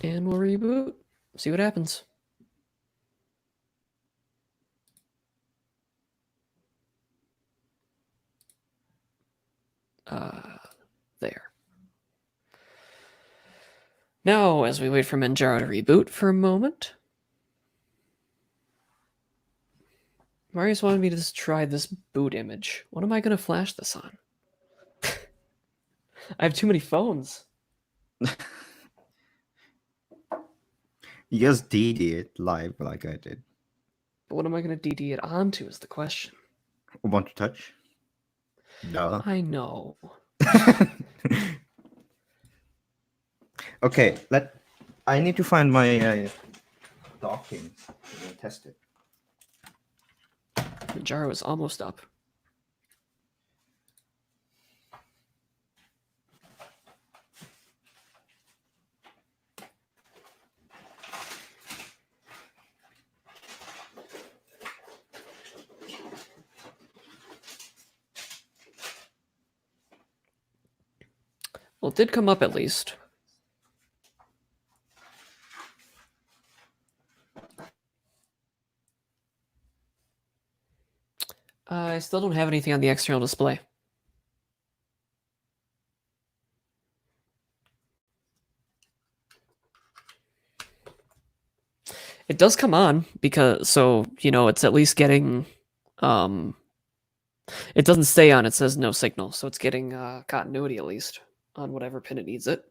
Speaker 1: And we'll reboot. See what happens. There. Now, as we wait for Manjaro to reboot for a moment, Marius wanted me to just try this boot image. What am I going to flash this on? I have too many phones.
Speaker 2: You just DD it live like I did.
Speaker 1: But what am I going to DD it onto is the question.
Speaker 2: Want to touch? No.
Speaker 1: I know.
Speaker 2: Okay, I need to find my docking and test it.
Speaker 1: Manjaro is almost up. Well, it did come up at least. I still don't have anything on the external display. It does come on because, so, you know, it's at least getting, it doesn't stay on, it says no signal, so it's getting continuity at least on whatever pin it needs it.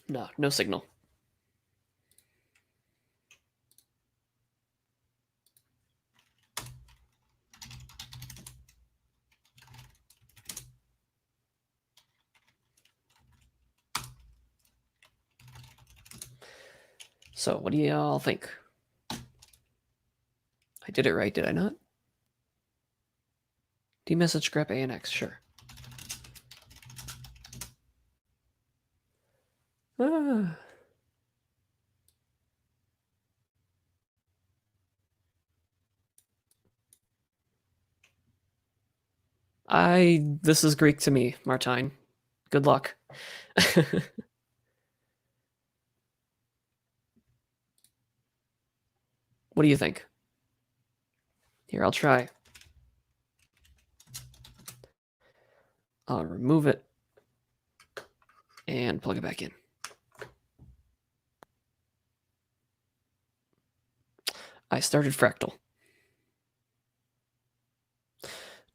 Speaker 1: No, no signal. So, what do y'all think? I did it right, did I not? Demessage grep ANX, sure. Ah. This is Greek to me, Martine. Good luck. What do you think? Here, I'll try. I'll remove it and plug it back in. I started Fractal.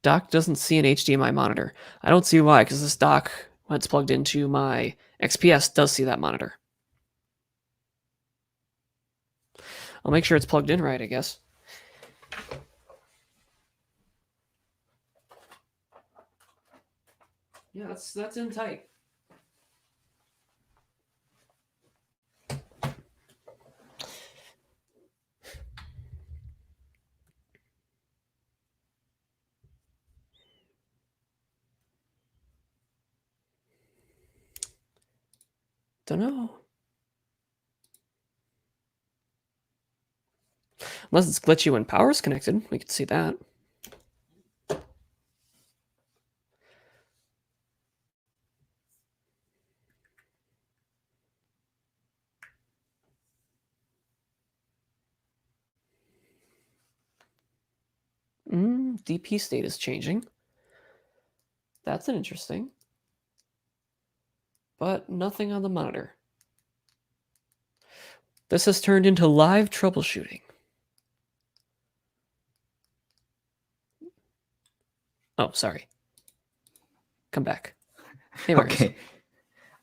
Speaker 1: Dock doesn't see an HDMI monitor. I don't see why, because this dock, when it's plugged into my XPS, does see that monitor. I'll make sure it's plugged in right, I guess. Yeah, that's in tight. Don't know. Unless it's glitchy when power's connected, we could see that. DP state is changing. That's an interesting. But nothing on the monitor. This has turned into live troubleshooting. Oh, sorry. Come back. Hey, Marius.
Speaker 2: Okay.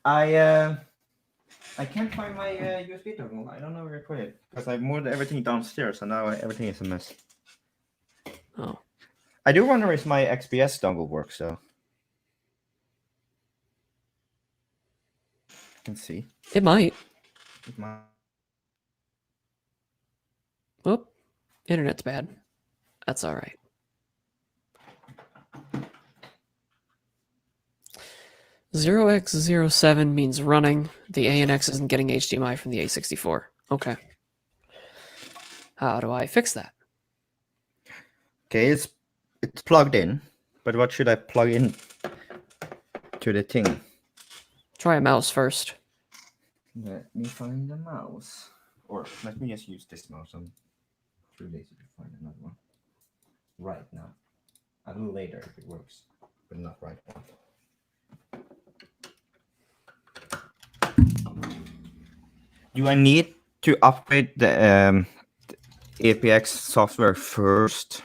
Speaker 2: I can't find my USB dongle. I don't know where I put it because I moved everything downstairs, and now everything is a mess.
Speaker 1: Oh.
Speaker 2: I do wonder if my XPS dongle works, though. Let's see.
Speaker 1: It might.
Speaker 2: It might.
Speaker 1: Oop. Internet's bad. That's all right. $0x07 means running. The ANX isn't getting HDMI from the A64. Okay. How do I fix that?
Speaker 2: Okay, it's plugged in, but what should I plug in to the thing?
Speaker 1: Try a mouse first.
Speaker 2: Let me find the mouse. Or let me just use this mouse. I'm too lazy to find another one right now. A little later if it works, but not right now. Do I need to upgrade the APX software first?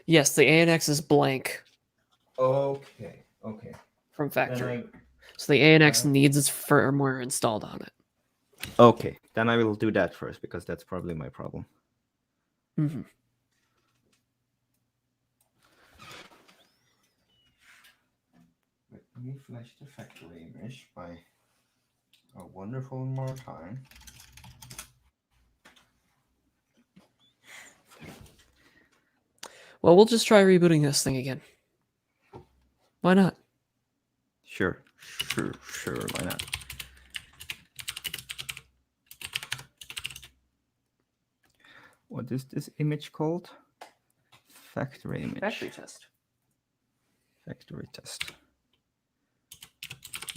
Speaker 1: Yes, the ANX is blank
Speaker 2: Okay, okay.
Speaker 1: from factory. So the ANX needs its firmware installed on it.
Speaker 2: Okay, then I will do that first because that's probably my problem.
Speaker 1: Mm-hmm.
Speaker 2: Let me flash the factory image by a wonderful more time.
Speaker 1: Well, we'll just try rebooting this thing again. Why not?
Speaker 2: Sure, why not? What is this image called? Factory image.
Speaker 1: Factory test.
Speaker 2: Factory test.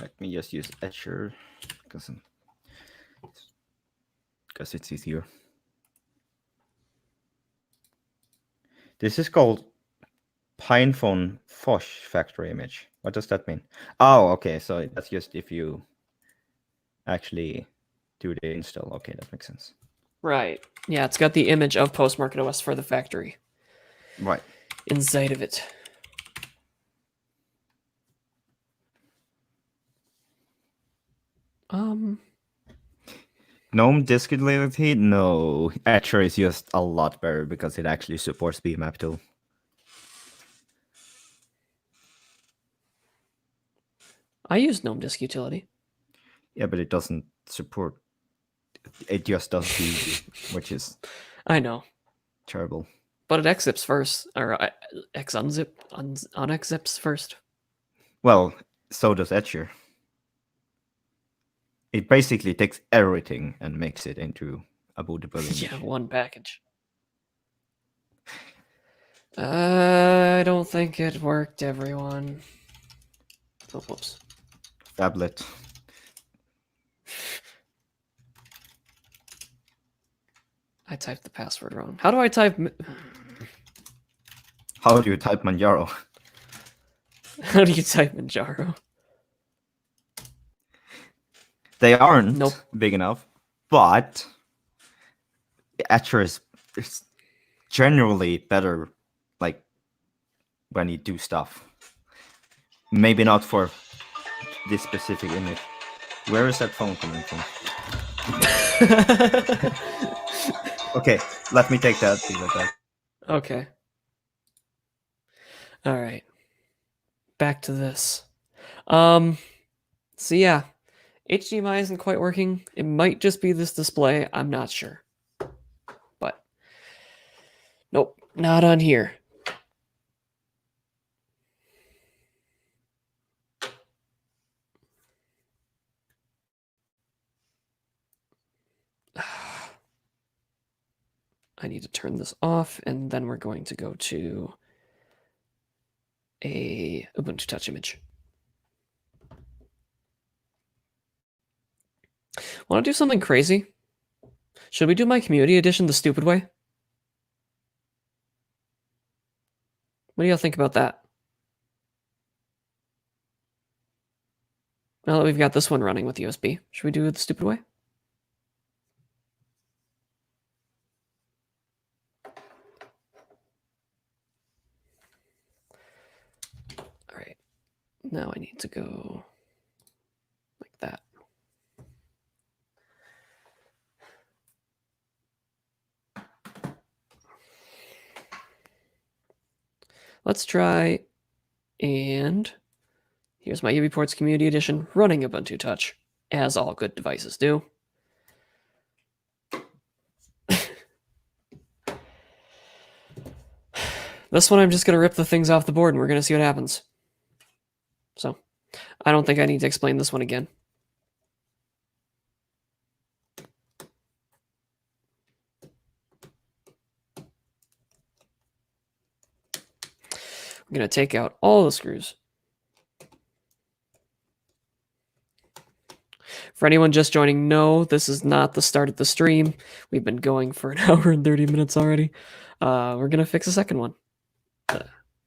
Speaker 2: Let me just use Etcher because it's easier. This is called PinePhone Fosh factory image. What does that mean? Oh, okay. So that's just if you actually do the install. Okay, that makes sense.
Speaker 1: Right. Yeah, it's got the image of Postmarket OS for the factory
Speaker 2: Right.
Speaker 1: inside of it.
Speaker 2: GNOME disk utility? No. Etcher is just a lot better because it actually supports BMap tool.
Speaker 1: I use GNOME Disk Utility.
Speaker 2: Yeah, but it doesn't support. It just does DB, which is
Speaker 1: I know,
Speaker 2: terrible.
Speaker 1: but it exzips first, or unexzips first.
Speaker 2: Well, so does Etcher. It basically takes everything and makes it into a bootable image.
Speaker 1: Yeah, one package. I don't think it worked, everyone. Oh, whoops.
Speaker 2: Tablet.
Speaker 1: I typed the password wrong. How do I type?
Speaker 2: How do you type Manjaro?
Speaker 1: How do you type Manjaro?
Speaker 2: They aren't
Speaker 1: Nope.
Speaker 2: big enough, but Etcher is generally better, like when you do stuff. Maybe not for this specific image. Where is that phone coming from? Okay, let me take that.
Speaker 1: Okay. All right. Back to this. So yeah, HDMI isn't quite working. It might just be this display. I'm not sure. But nope, not on here. I need to turn this off, and then we're going to go to a Ubuntu Touch image. Want to do something crazy? Should we do my community edition the stupid way? What do y'all think about that? Now that we've got this one running with USB, should we do it the stupid way? All right. Now I need to go like that. Let's try, and here's my UbiPorts Community Edition running Ubuntu Touch, as all good devices do. This one I'm just going to rip the things off the board and we're going to see what happens. So, I don't think I need to explain this one again. I'm going to take out all the screws. For anyone just joining, no, this is not the start of the stream. We've been going for an hour and 30 minutes already. We're going to fix a second one.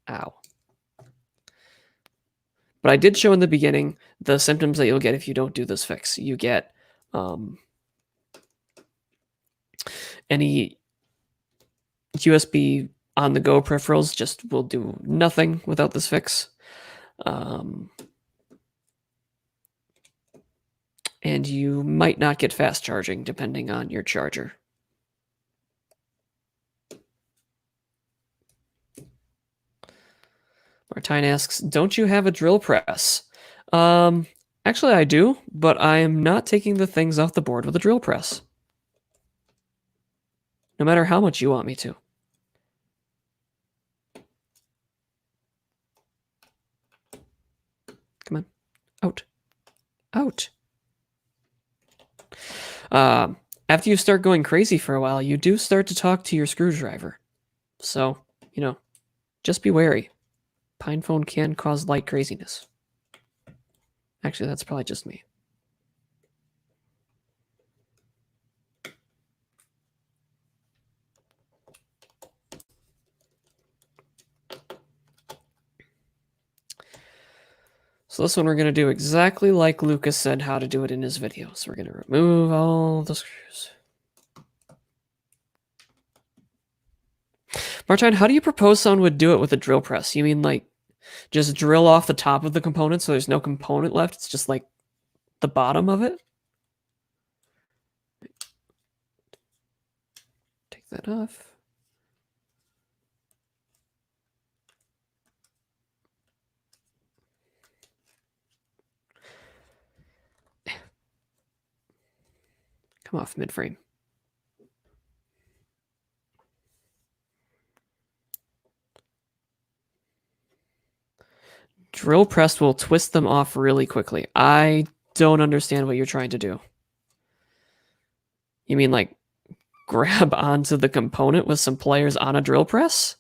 Speaker 1: Ow. But I did show in the beginning the symptoms that you'll get if you don't do this fix. You get any USB on-the-go peripherals just will do nothing without this fix. And you might not get fast charging depending on your charger. Martine asks, don't you have a drill press? Actually, I do, but I am not taking the things off the board with a drill press. No matter how much you want me to. Come on. Out. Out. After you start going crazy for a while, you do start to talk to your screwdriver. So, just be wary. PinePhone can cause light craziness. Actually, that's probably just me. So this one we're going to do exactly like Lukasz said how to do it in his video. So we're going to remove all the screws. Martine, how do you propose someone would do it with a drill press? You mean like just drill off the top of the component so there's no component left? It's just like the bottom of it? Take that off. Come off mid-frame. Drill press will twist them off really quickly. I don't understand what you're trying to do. You mean like grab onto the component with some pliers on a drill press?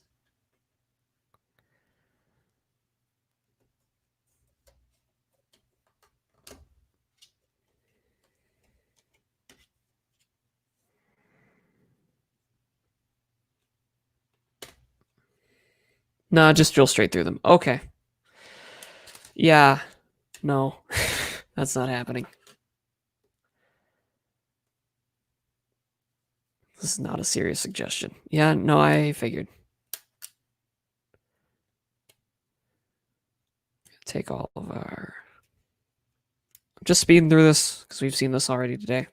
Speaker 1: Nah, just drill straight through them. Okay. Yeah. No. That's not happening. This is not a serious suggestion. Yeah, no, I figured. Take all of our... I'm just speeding through this because we've seen this already today.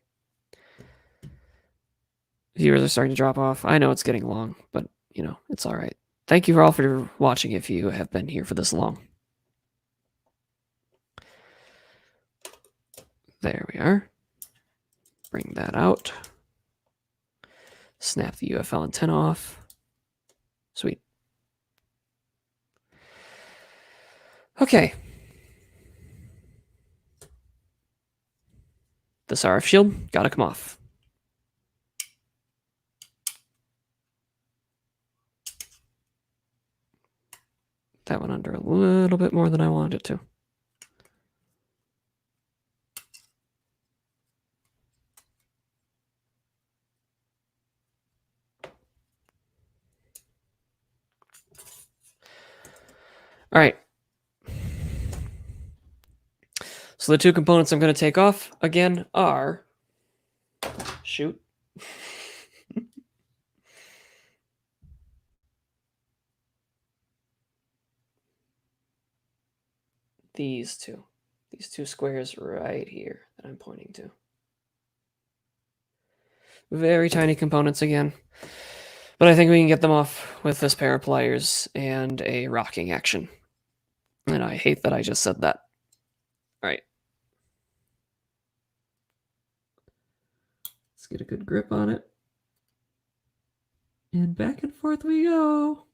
Speaker 1: Viewers are starting to drop off. I know it's getting long, but, you know, it's all right. Thank you all for watching if you have been here for this long. There we are. Bring that out. Snap the UFL antenna off. Sweet. Okay. This RF shield, gotta come off. That went under a little bit more than I wanted it to. All right. So the two components I'm going to take off again are, shoot. These two squares right here that I'm pointing to. Very tiny components again, but I think we can get them off with this pair of pliers and a rocking action. And I hate that I just said that. All right. Let's get a good grip on it. And back and forth we go.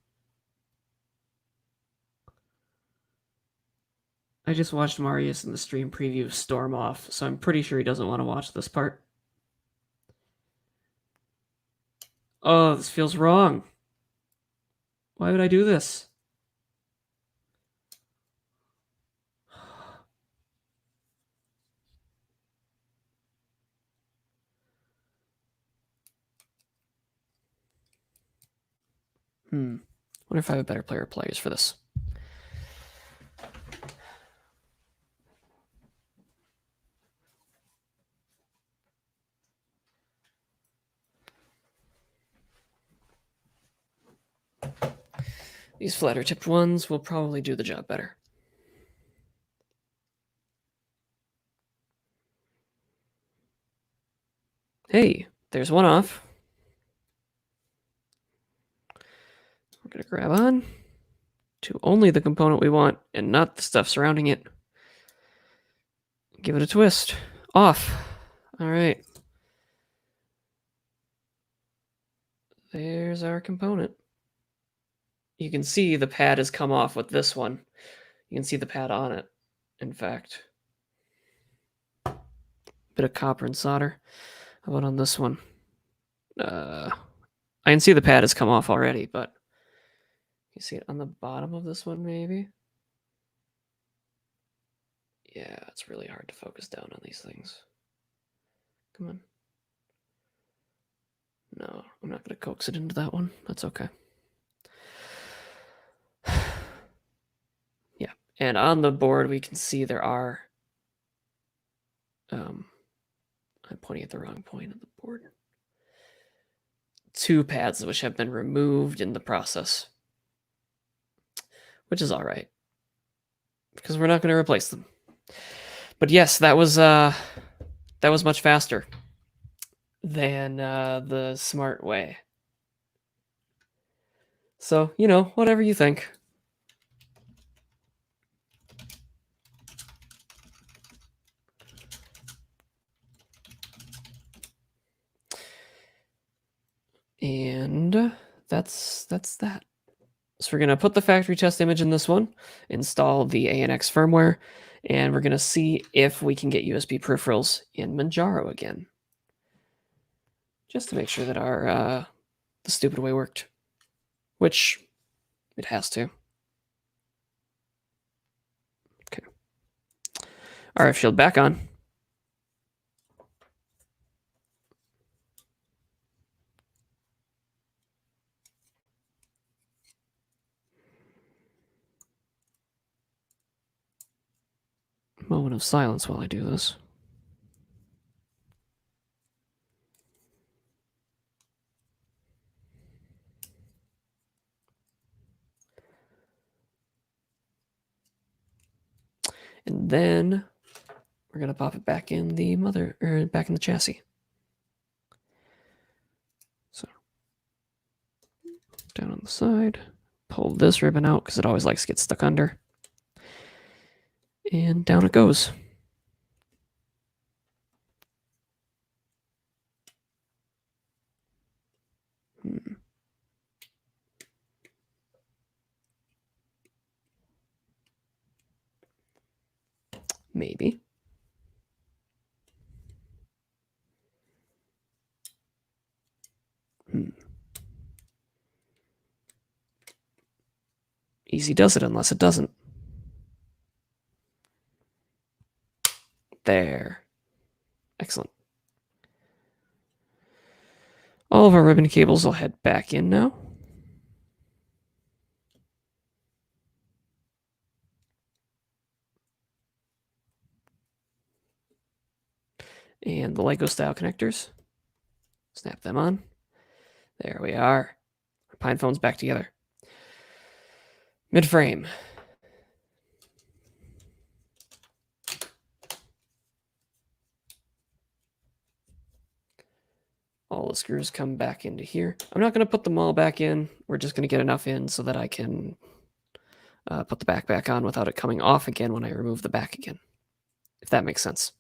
Speaker 1: I just watched Marius in the stream preview storm off, so I'm pretty sure he doesn't want to watch this part. Oh, this feels wrong. Why would I do this? Wonder if I have a better player of players for this. These flatter tipped ones will probably do the job better. Hey, there's one off. We're going to grab on to only the component we want and not the stuff surrounding it. Give it a twist. Off. All right. There's our component. You can see the pad has come off with this one. You can see the pad on it, in fact. Bit of copper and solder. How about on this one? I can see the pad has come off already, but you see it on the bottom of this one, maybe? Yeah, it's really hard to focus down on these things. Come on. No, I'm not going to coax it into that one. That's okay. Yeah, And on the board, we can see there are, I'm pointing at the wrong point of the board, 2 pads which have been removed in the process, which is all right because we're not going to replace them. But yes, that was much faster than the smart way. So, you know, whatever you think. And that's that. So we're going to put the factory test image in this one, install the ANX firmware, and we're going to see if we can get USB peripherals in Manjaro again. Just to make sure that our the stupid way worked, which it has to. Okay. RF shield back on. Moment of silence while I do this. And then we're going to pop it back in the back in the chassis. So down on the side, pull this ribbon out because it always likes to get stuck under. And down it goes. Maybe. Easy does it unless it doesn't. There. Excellent. All of our ribbon cables will head back in now. And the Lego style connectors. Snap them on. There we are. Our PinePhones back together. Mid-frame. All the screws come back into here. I'm not going to put them all back in. We're just going to get enough in so that I can put the back back on without it coming off again when I remove the back again, if that makes sense.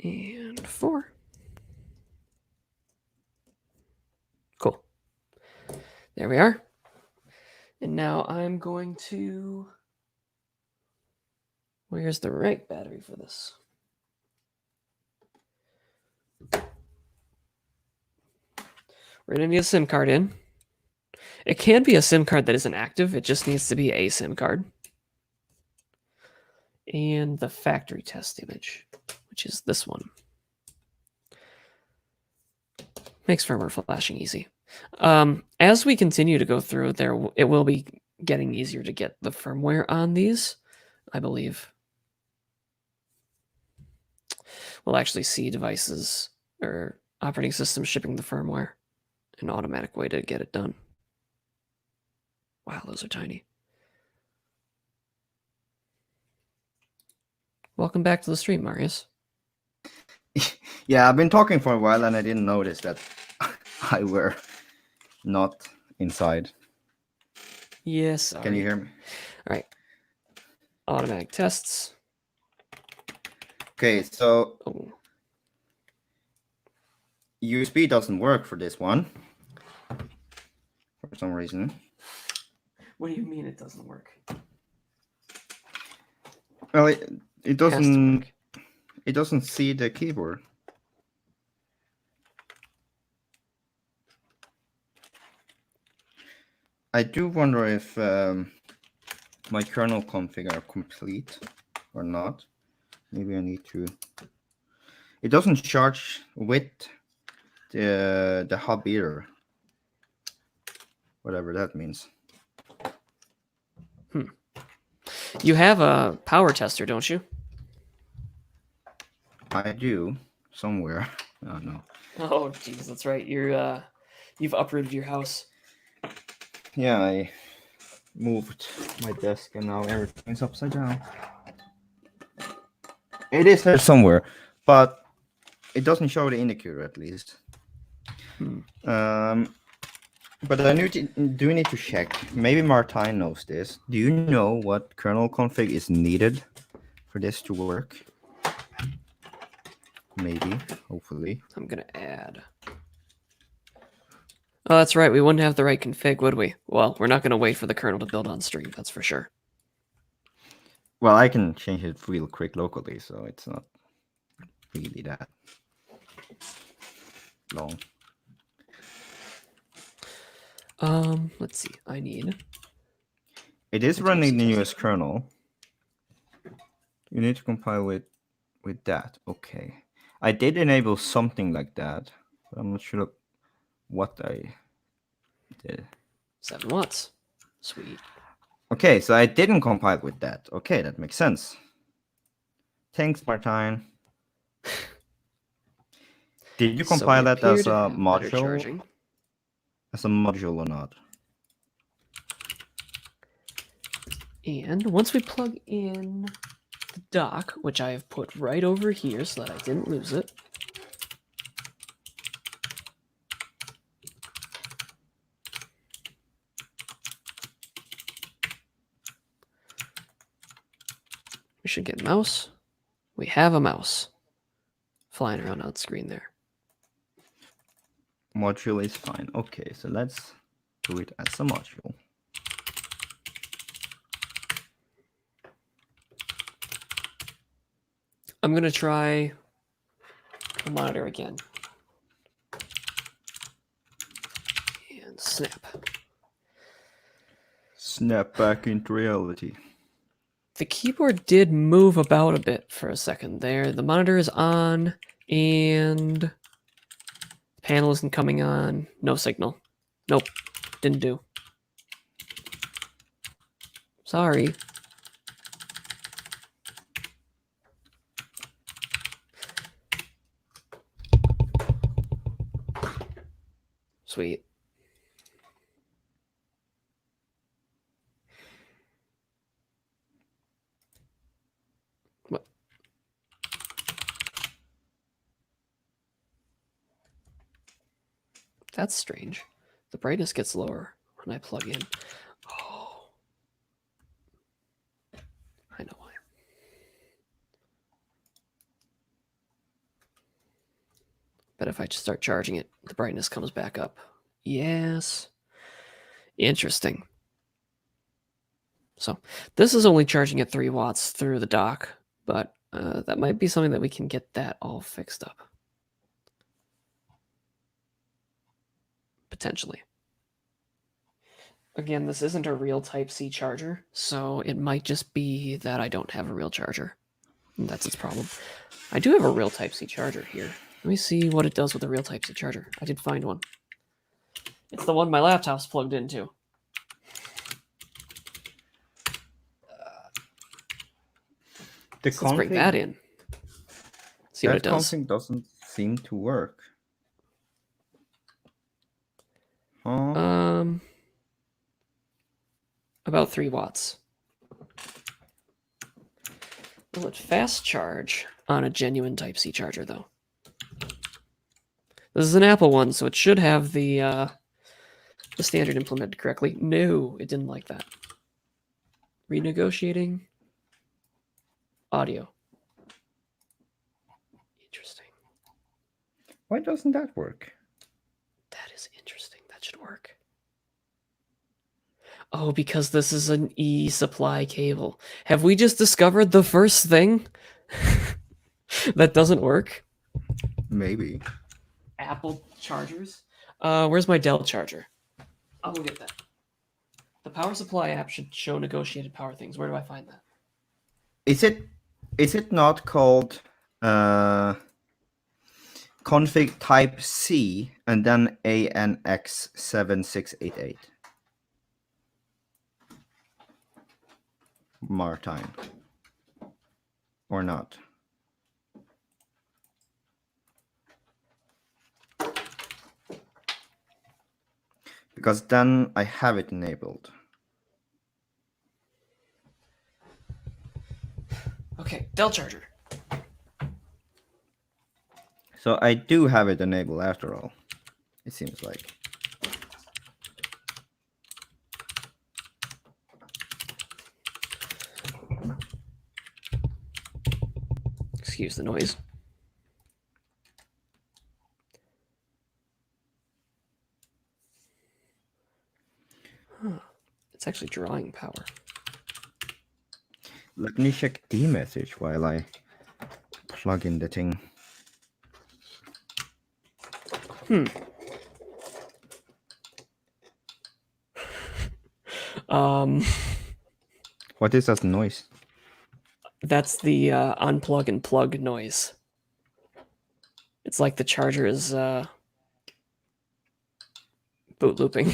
Speaker 1: And 4. Cool. There we are. And now I'm going to... Where's the right battery for this? We're going to need a SIM card in. It can be a SIM card that isn't active. It just needs to be a SIM card. And the factory test image, which is this one. Makes firmware flashing easy. As we continue to go through, it will be getting easier to get the firmware on these, I believe. We'll actually see devices or operating systems shipping the firmware. An automatic way to get it done. Wow, those are tiny. Welcome back to the stream, Marius.
Speaker 2: Yeah, I've been talking for a while and I didn't notice that I were not inside.
Speaker 1: Yes.
Speaker 2: Can you hear me?
Speaker 1: All right. Automatic tests.
Speaker 2: Okay, so USB doesn't work for this one for some reason.
Speaker 1: What do you mean it doesn't work?
Speaker 2: Well, it doesn't see the keyboard. I do wonder if my kernel config are complete or not. Maybe I need to. It doesn't charge with the hub either. Whatever that means.
Speaker 1: You have a power tester, don't you?
Speaker 2: I do somewhere. Oh no.
Speaker 1: Oh, jeez, that's right. You've uprooted your house.
Speaker 2: Yeah, I moved my desk and now everything's upside down. It is there somewhere, but it doesn't show the indicator at least. But I do need to check. Maybe Martijn knows this. Do you know what kernel config is needed for this to work? Maybe, hopefully.
Speaker 1: I'm gonna add. Oh, that's right. We wouldn't have the right config, would we? Well, we're not gonna wait for the kernel to build on stream. That's for sure.
Speaker 2: Well, I can change it real quick locally, so it's not really that long.
Speaker 1: Let's see. I need.
Speaker 2: It is running the newest kernel. You need to compile with that. Okay. I did enable something like that, but I'm not sure what I did.
Speaker 1: 7 watts. Sweet.
Speaker 2: Okay, so I didn't compile with that. Okay, that makes sense. Thanks, Martijn. Did you compile that as a module? As a module or not?
Speaker 1: And once we plug in the dock, which I have put right over here so that I didn't lose it. We should get a mouse. We have a mouse flying around on screen there.
Speaker 2: Module is fine. Okay, so let's do it as a module.
Speaker 1: I'm going to try the monitor again. And snap.
Speaker 2: Snap back into reality.
Speaker 1: The keyboard did move about a bit for a second there. The monitor is on, and the panel isn't coming on. No signal. Nope. Didn't do. Sorry. Sweet. What? That's strange. The brightness gets lower when I plug in. Oh. I know why. But if I just start charging it, the brightness comes back up. Yes. Interesting. So this is only charging at 3 watts through the dock, but that might be something that we can get that all fixed up. Potentially. Again, this isn't a real Type-C charger, so it might just be that I don't have a real charger. And that's its problem. I do have a real Type-C charger here. Let me see what it does with a real Type-C charger. I did find one. It's the one my laptop's plugged into. Let's bring that in. See what it does.
Speaker 2: That config doesn't seem to work. Huh?
Speaker 1: About 3 watts. Will it fast charge on a genuine Type-C charger, though? This is an Apple one, so it should have the standard implemented correctly. No, it didn't like that. Renegotiating. Audio. Interesting.
Speaker 2: Why doesn't that work?
Speaker 1: That is interesting. That should work. Oh, because this is an E-supply cable. Have we just discovered the first thing that doesn't work?
Speaker 2: Maybe.
Speaker 1: Apple chargers? Where's my Dell charger? I'll go get that. power supply app should show negotiated power things. Where do I find that?
Speaker 2: Is it not called config type C and then ANX7688? Martine. Or not? Because then I have it enabled.
Speaker 1: Okay, Dell charger.
Speaker 2: So I do have it enabled after all, it seems like.
Speaker 1: Excuse the noise. Huh. It's actually drawing power.
Speaker 2: Let me check the message while I plug in the thing. What is that noise?
Speaker 1: That's the unplug and plug noise. It's like the charger is boot looping.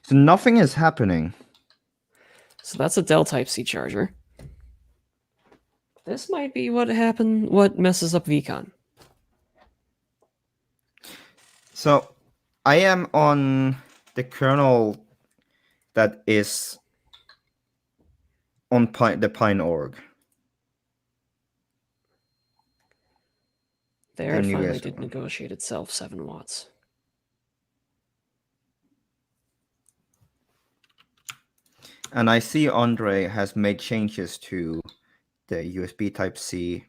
Speaker 2: So nothing is happening.
Speaker 1: So that's a Dell Type-C charger. This might be what messes up VCONN.
Speaker 2: So I am on the kernel that is on the Pine org.
Speaker 1: There, it finally did negotiate itself 7 watts.
Speaker 2: And I see Andre has made changes to the USB Type-C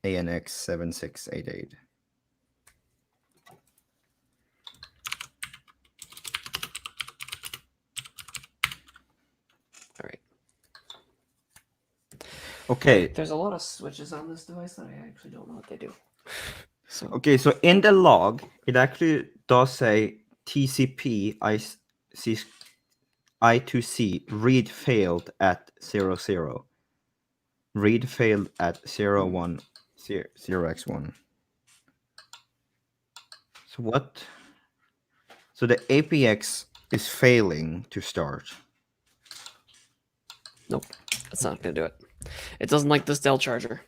Speaker 2: ANX7688.
Speaker 1: All right.
Speaker 2: Okay.
Speaker 1: There's a lot of switches on this device that I actually don't know what they do. So
Speaker 2: okay, so in the log, it actually does say TCP I2C read failed at 00. Read failed at 0x1. So what? So the APX is failing to start.
Speaker 1: nope, that's not gonna do it. It doesn't like this Dell charger.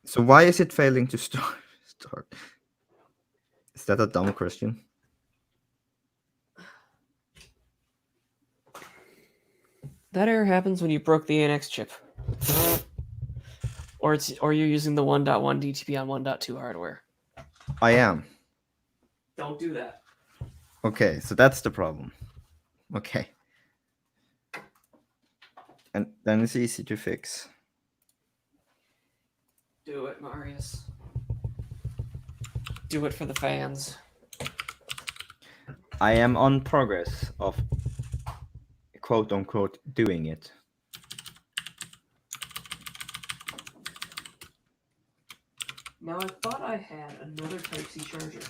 Speaker 2: So why is it failing to start? Is that a dumb question?
Speaker 1: That error happens when you broke the ANX chip. or you're using the 1.1 DTP on 1.2 hardware.
Speaker 2: I am.
Speaker 1: Don't do that.
Speaker 2: Okay, so that's the problem. Okay. And then it's easy to fix.
Speaker 1: Do it, Marius. Do it for the fans.
Speaker 2: I am on progress of quote unquote doing it.
Speaker 1: Now I thought I had another Type-C charger here.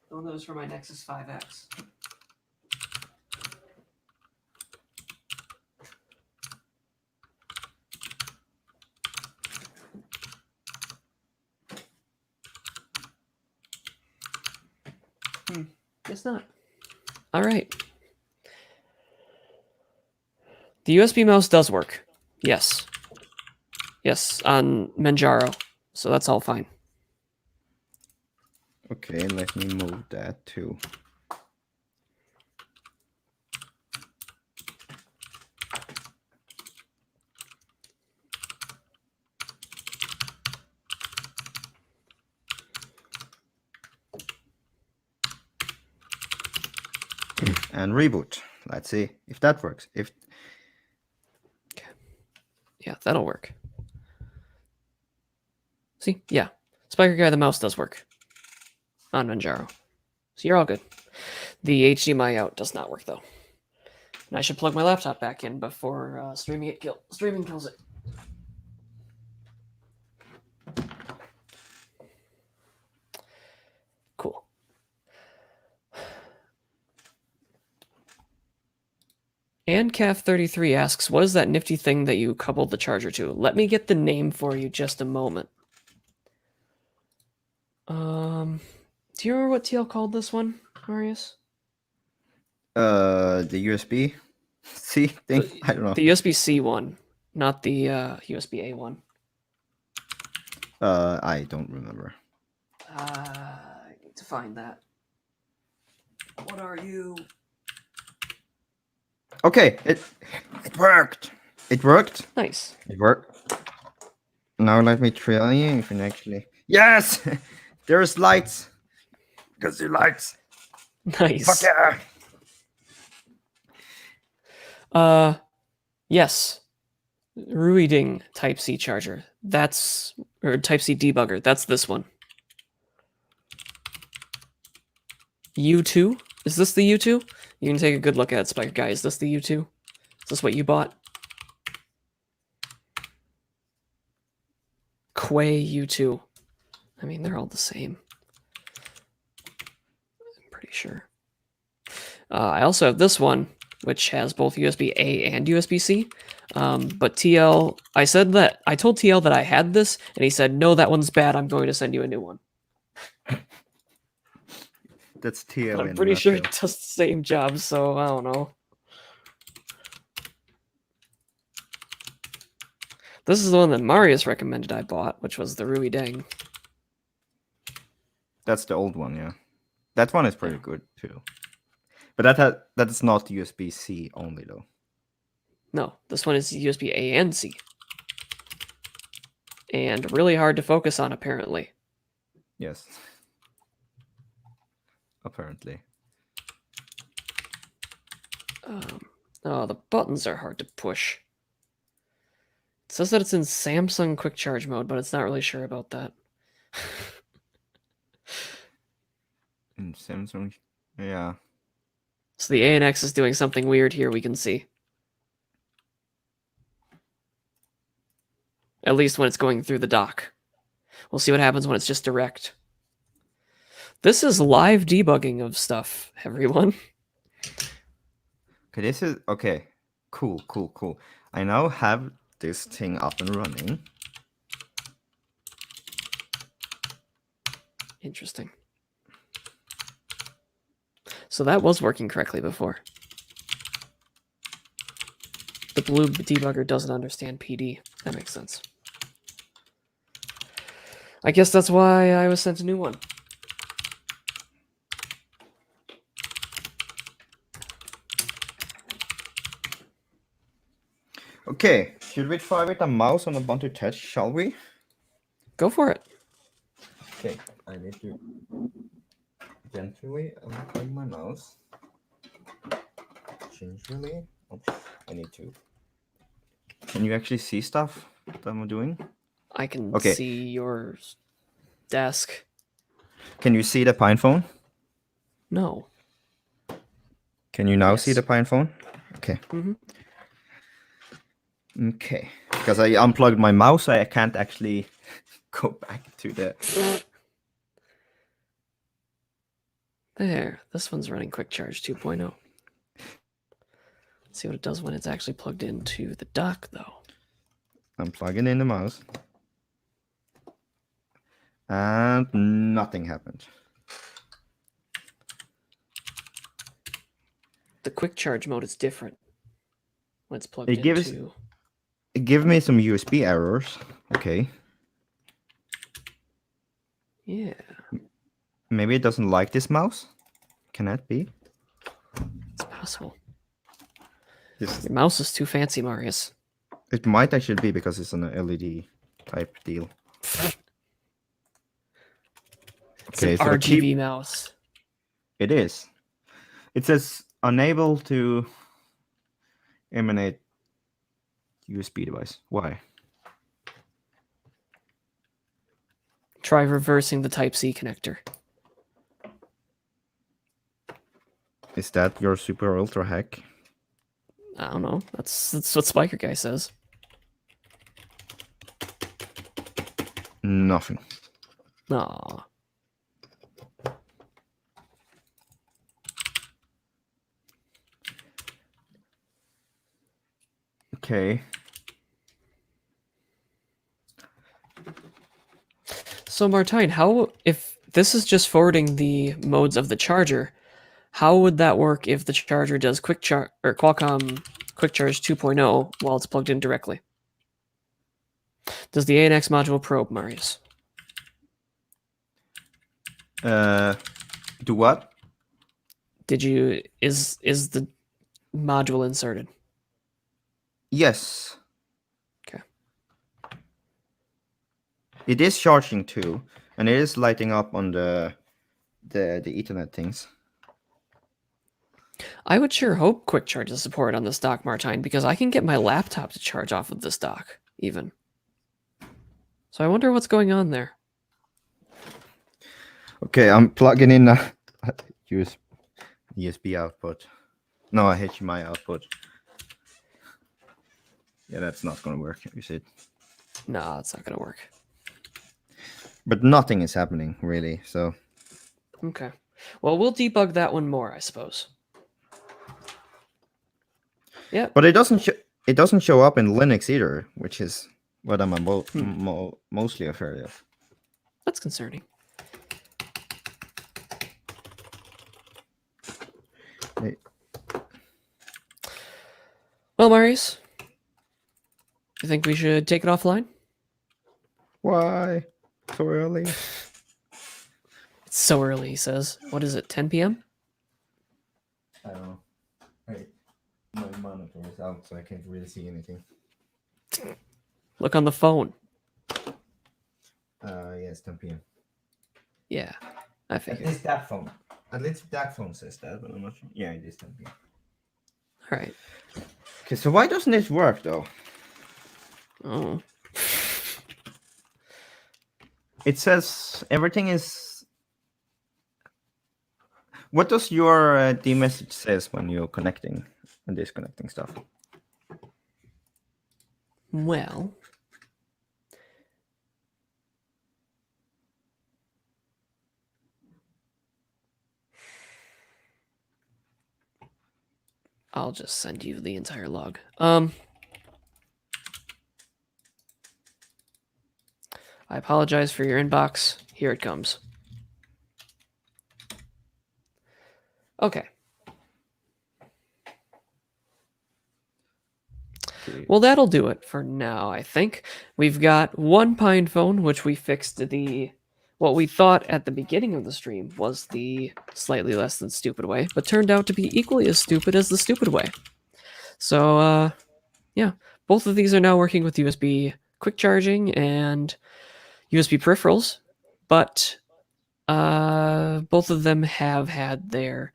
Speaker 1: The one that was for my Nexus 5X. Guess not. All right. The USB mouse does work. Yes. Yes, on Manjaro. So that's all fine.
Speaker 2: Okay, let me move that too. And reboot. Let's see if that works. Okay.
Speaker 1: Yeah, that'll work. See? Yeah. Spiker Guy, the mouse does work on Manjaro. So you're all good. The HDMI out does not work, though. And I should plug my laptop back in before streaming kills it. Cool. And Calf33 asks, what is that nifty thing that you coupled the charger to? Let me get the name for you just a moment. Do you remember what TL called this one, Marius?
Speaker 2: The USB-C thing? I don't know.
Speaker 1: The USB-C one, not the USB-A one.
Speaker 2: I don't remember.
Speaker 1: I need to find that. What are you?
Speaker 2: Okay, it worked. It worked.
Speaker 1: Nice.
Speaker 2: It worked. Now let me try if it actually. Yes, there's lights. Because the lights.
Speaker 1: Nice.
Speaker 2: Fuck yeah.
Speaker 1: Yes. Ruiding Type-C charger. Or Type-C debugger. That's this one. U2? Is this the U2? You can take a good look at it, Spiker Guy. Is this the U2? Is this what you bought? Quay U2. I mean, they're all the same. I'm pretty sure. I also have this one, which has both USB-A and USB-C. But TL, I told TL that I had this, and he said, no, that one's bad. I'm going to send you a new one.
Speaker 2: That's TL.
Speaker 1: I'm pretty sure it does the same job, so I don't know. This is the one that Marius recommended I bought, which was the Rui Deng.
Speaker 2: That's the old one, yeah. That one is pretty good too. But that is not USB-C only though.
Speaker 1: No, this one is USB-A and C. And really hard to focus on, apparently.
Speaker 2: Yes. Apparently.
Speaker 1: Oh, the buttons are hard to push. It says that it's in Samsung quick charge mode, but it's not really sure about that.
Speaker 2: In Samsung, yeah.
Speaker 1: So the ANX is doing something weird here, we can see. At least when it's going through the dock. We'll see what happens when it's just direct. This is live debugging of stuff, everyone.
Speaker 2: Okay, this is okay. Cool. I now have this thing up and running.
Speaker 1: Interesting. So that was working correctly before. The blue debugger doesn't understand PD. That makes sense. I guess that's why I was sent a new one.
Speaker 2: Okay, should we try with a mouse on Ubuntu Touch, shall we?
Speaker 1: Go for it.
Speaker 2: Okay, I need to gently unplug my mouse. Gingerly. Oops, I need to. Can you actually see stuff that I'm doing?
Speaker 1: I can see your desk.
Speaker 2: Can you see the PinePhone?
Speaker 1: No.
Speaker 2: Can you now see the PinePhone? Okay.
Speaker 1: Mm-hmm.
Speaker 2: Okay. Because I unplugged my mouse, I can't actually go back to the...
Speaker 1: There. This one's running Quick Charge 2.0. Let's see what it does when it's actually plugged into the dock, though.
Speaker 2: I'm plugging in the mouse. And nothing happened.
Speaker 1: The Quick Charge mode is different when it's plugged into...
Speaker 2: It gives me some USB errors. Okay.
Speaker 1: Yeah.
Speaker 2: Maybe it doesn't like this mouse? Can that be?
Speaker 1: It's possible.
Speaker 2: Your
Speaker 1: mouse is too fancy, Marius.
Speaker 2: It might actually be because it's an LED type deal.
Speaker 1: It's an RGB mouse.
Speaker 2: It is. It says unable to emanate USB device. Why?
Speaker 1: Try reversing the Type-C connector.
Speaker 2: Is that your super ultra hack?
Speaker 1: I don't know. That's what Spiker Guy says.
Speaker 2: Nothing.
Speaker 1: Aww.
Speaker 2: Okay.
Speaker 1: So Martine, how if this is just forwarding the modes of the charger, how would that work if the charger does quick charge or Qualcomm Quick Charge 2.0 while it's plugged in directly? Does the ANX module probe, Marius?
Speaker 2: Do what?
Speaker 1: Is the module inserted?
Speaker 2: Yes.
Speaker 1: Okay.
Speaker 2: It is charging too, and it is lighting up on the Ethernet things.
Speaker 1: I would sure hope quick charge is supported on this dock, Martine, because I can get my laptop to charge off of this dock, even. So I wonder what's going on there.
Speaker 2: Okay, I'm plugging in a USB output. No, a HDMI output. Yeah, that's not going to work. You see it.
Speaker 1: Nah, it's not gonna work.
Speaker 2: But nothing is happening really. So.
Speaker 1: Okay. Well, we'll debug that one more, I suppose. Yeah.
Speaker 2: But it doesn't show up in Linux either, which is what I'm mostly afraid of.
Speaker 1: That's concerning.
Speaker 2: Hey.
Speaker 1: Well, Marius, you think we should take it offline?
Speaker 2: Why so early?
Speaker 1: It's so early, he says. What is it, 10 p.m.?
Speaker 2: I don't know. Wait, my monitor is out, so I can't really see anything.
Speaker 1: Look on the phone.
Speaker 2: Yeah, it's 10 p.m.
Speaker 1: Yeah, I figured.
Speaker 2: At least that phone says that, but I'm not sure. Yeah, it is 10 p.m.
Speaker 1: All right.
Speaker 2: Okay, so why doesn't this work though?
Speaker 1: Oh.
Speaker 2: It says everything is. What does your D message says when you're connecting and disconnecting stuff?
Speaker 1: Well. I'll just send you the entire log. I apologize for your inbox. Here it comes. Okay. Well, that'll do it for now, I think. We've got one PinePhone, which we fixed what we thought at the beginning of the stream was the slightly less than stupid way, but turned out to be equally as stupid as the stupid way. So, yeah, both of these are now working with USB quick charging and USB peripherals, but both of them have had their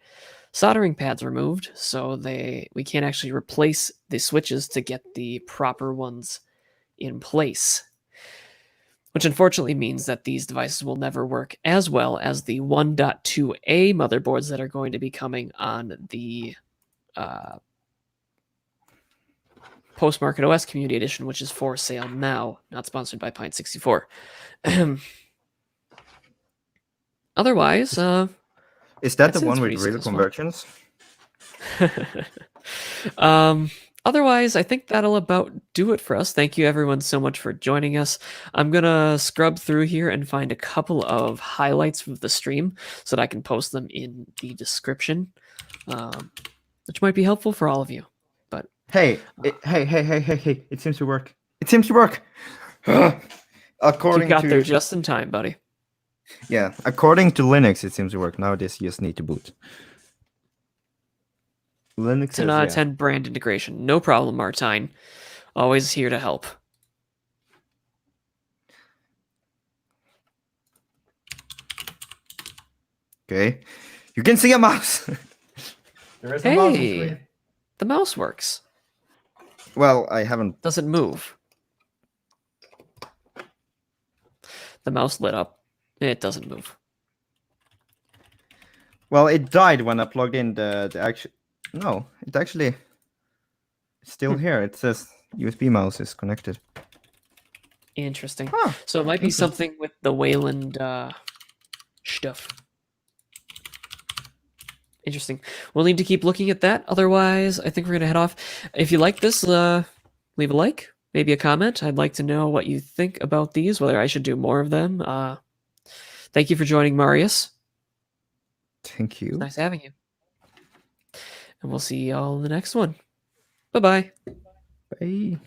Speaker 1: soldering pads removed, so we can't actually replace the switches to get the proper ones in place. Which unfortunately means that these devices will never work as well as the 1.2a motherboards that are going to be coming on the Post-Market OS Community Edition, which is for sale now, not sponsored by Pine64. Otherwise,
Speaker 2: is that the one with real conversions?
Speaker 1: Otherwise, I think that'll about do it for us. Thank you everyone so much for joining us. I'm gonna scrub through here and find a couple of highlights from the stream so that I can post them in the description, which might be helpful for all of you. But
Speaker 2: hey, it seems to work. It seems to work. According
Speaker 1: you got there just in time, buddy.
Speaker 2: Yeah, according to Linux, it seems to work. Now this just need to boot. Linux
Speaker 1: 10 out of 10 brand integration. No problem, Martine. Always here to help.
Speaker 2: Okay. You can see a mouse.
Speaker 1: There is a mouse on screen. The mouse works.
Speaker 2: Well, I haven't.
Speaker 1: Does it move? The mouse lit up. It doesn't move.
Speaker 2: Well, it died when I plugged in the actual. No, it actually. It's still here. It says USB mouse is connected.
Speaker 1: Interesting.
Speaker 2: Huh.
Speaker 1: So it might be something with the Wayland stuff. Interesting. We'll need to keep looking at that. Otherwise, I think we're going to head off. If you like this, leave a like, maybe a comment. I'd like to know what you think about these, whether I should do more of them. Thank you for joining, Marius.
Speaker 2: Thank
Speaker 1: It's
Speaker 2: you.
Speaker 1: nice having you. And we'll see y'all in the next one. Bye-bye.
Speaker 2: Bye.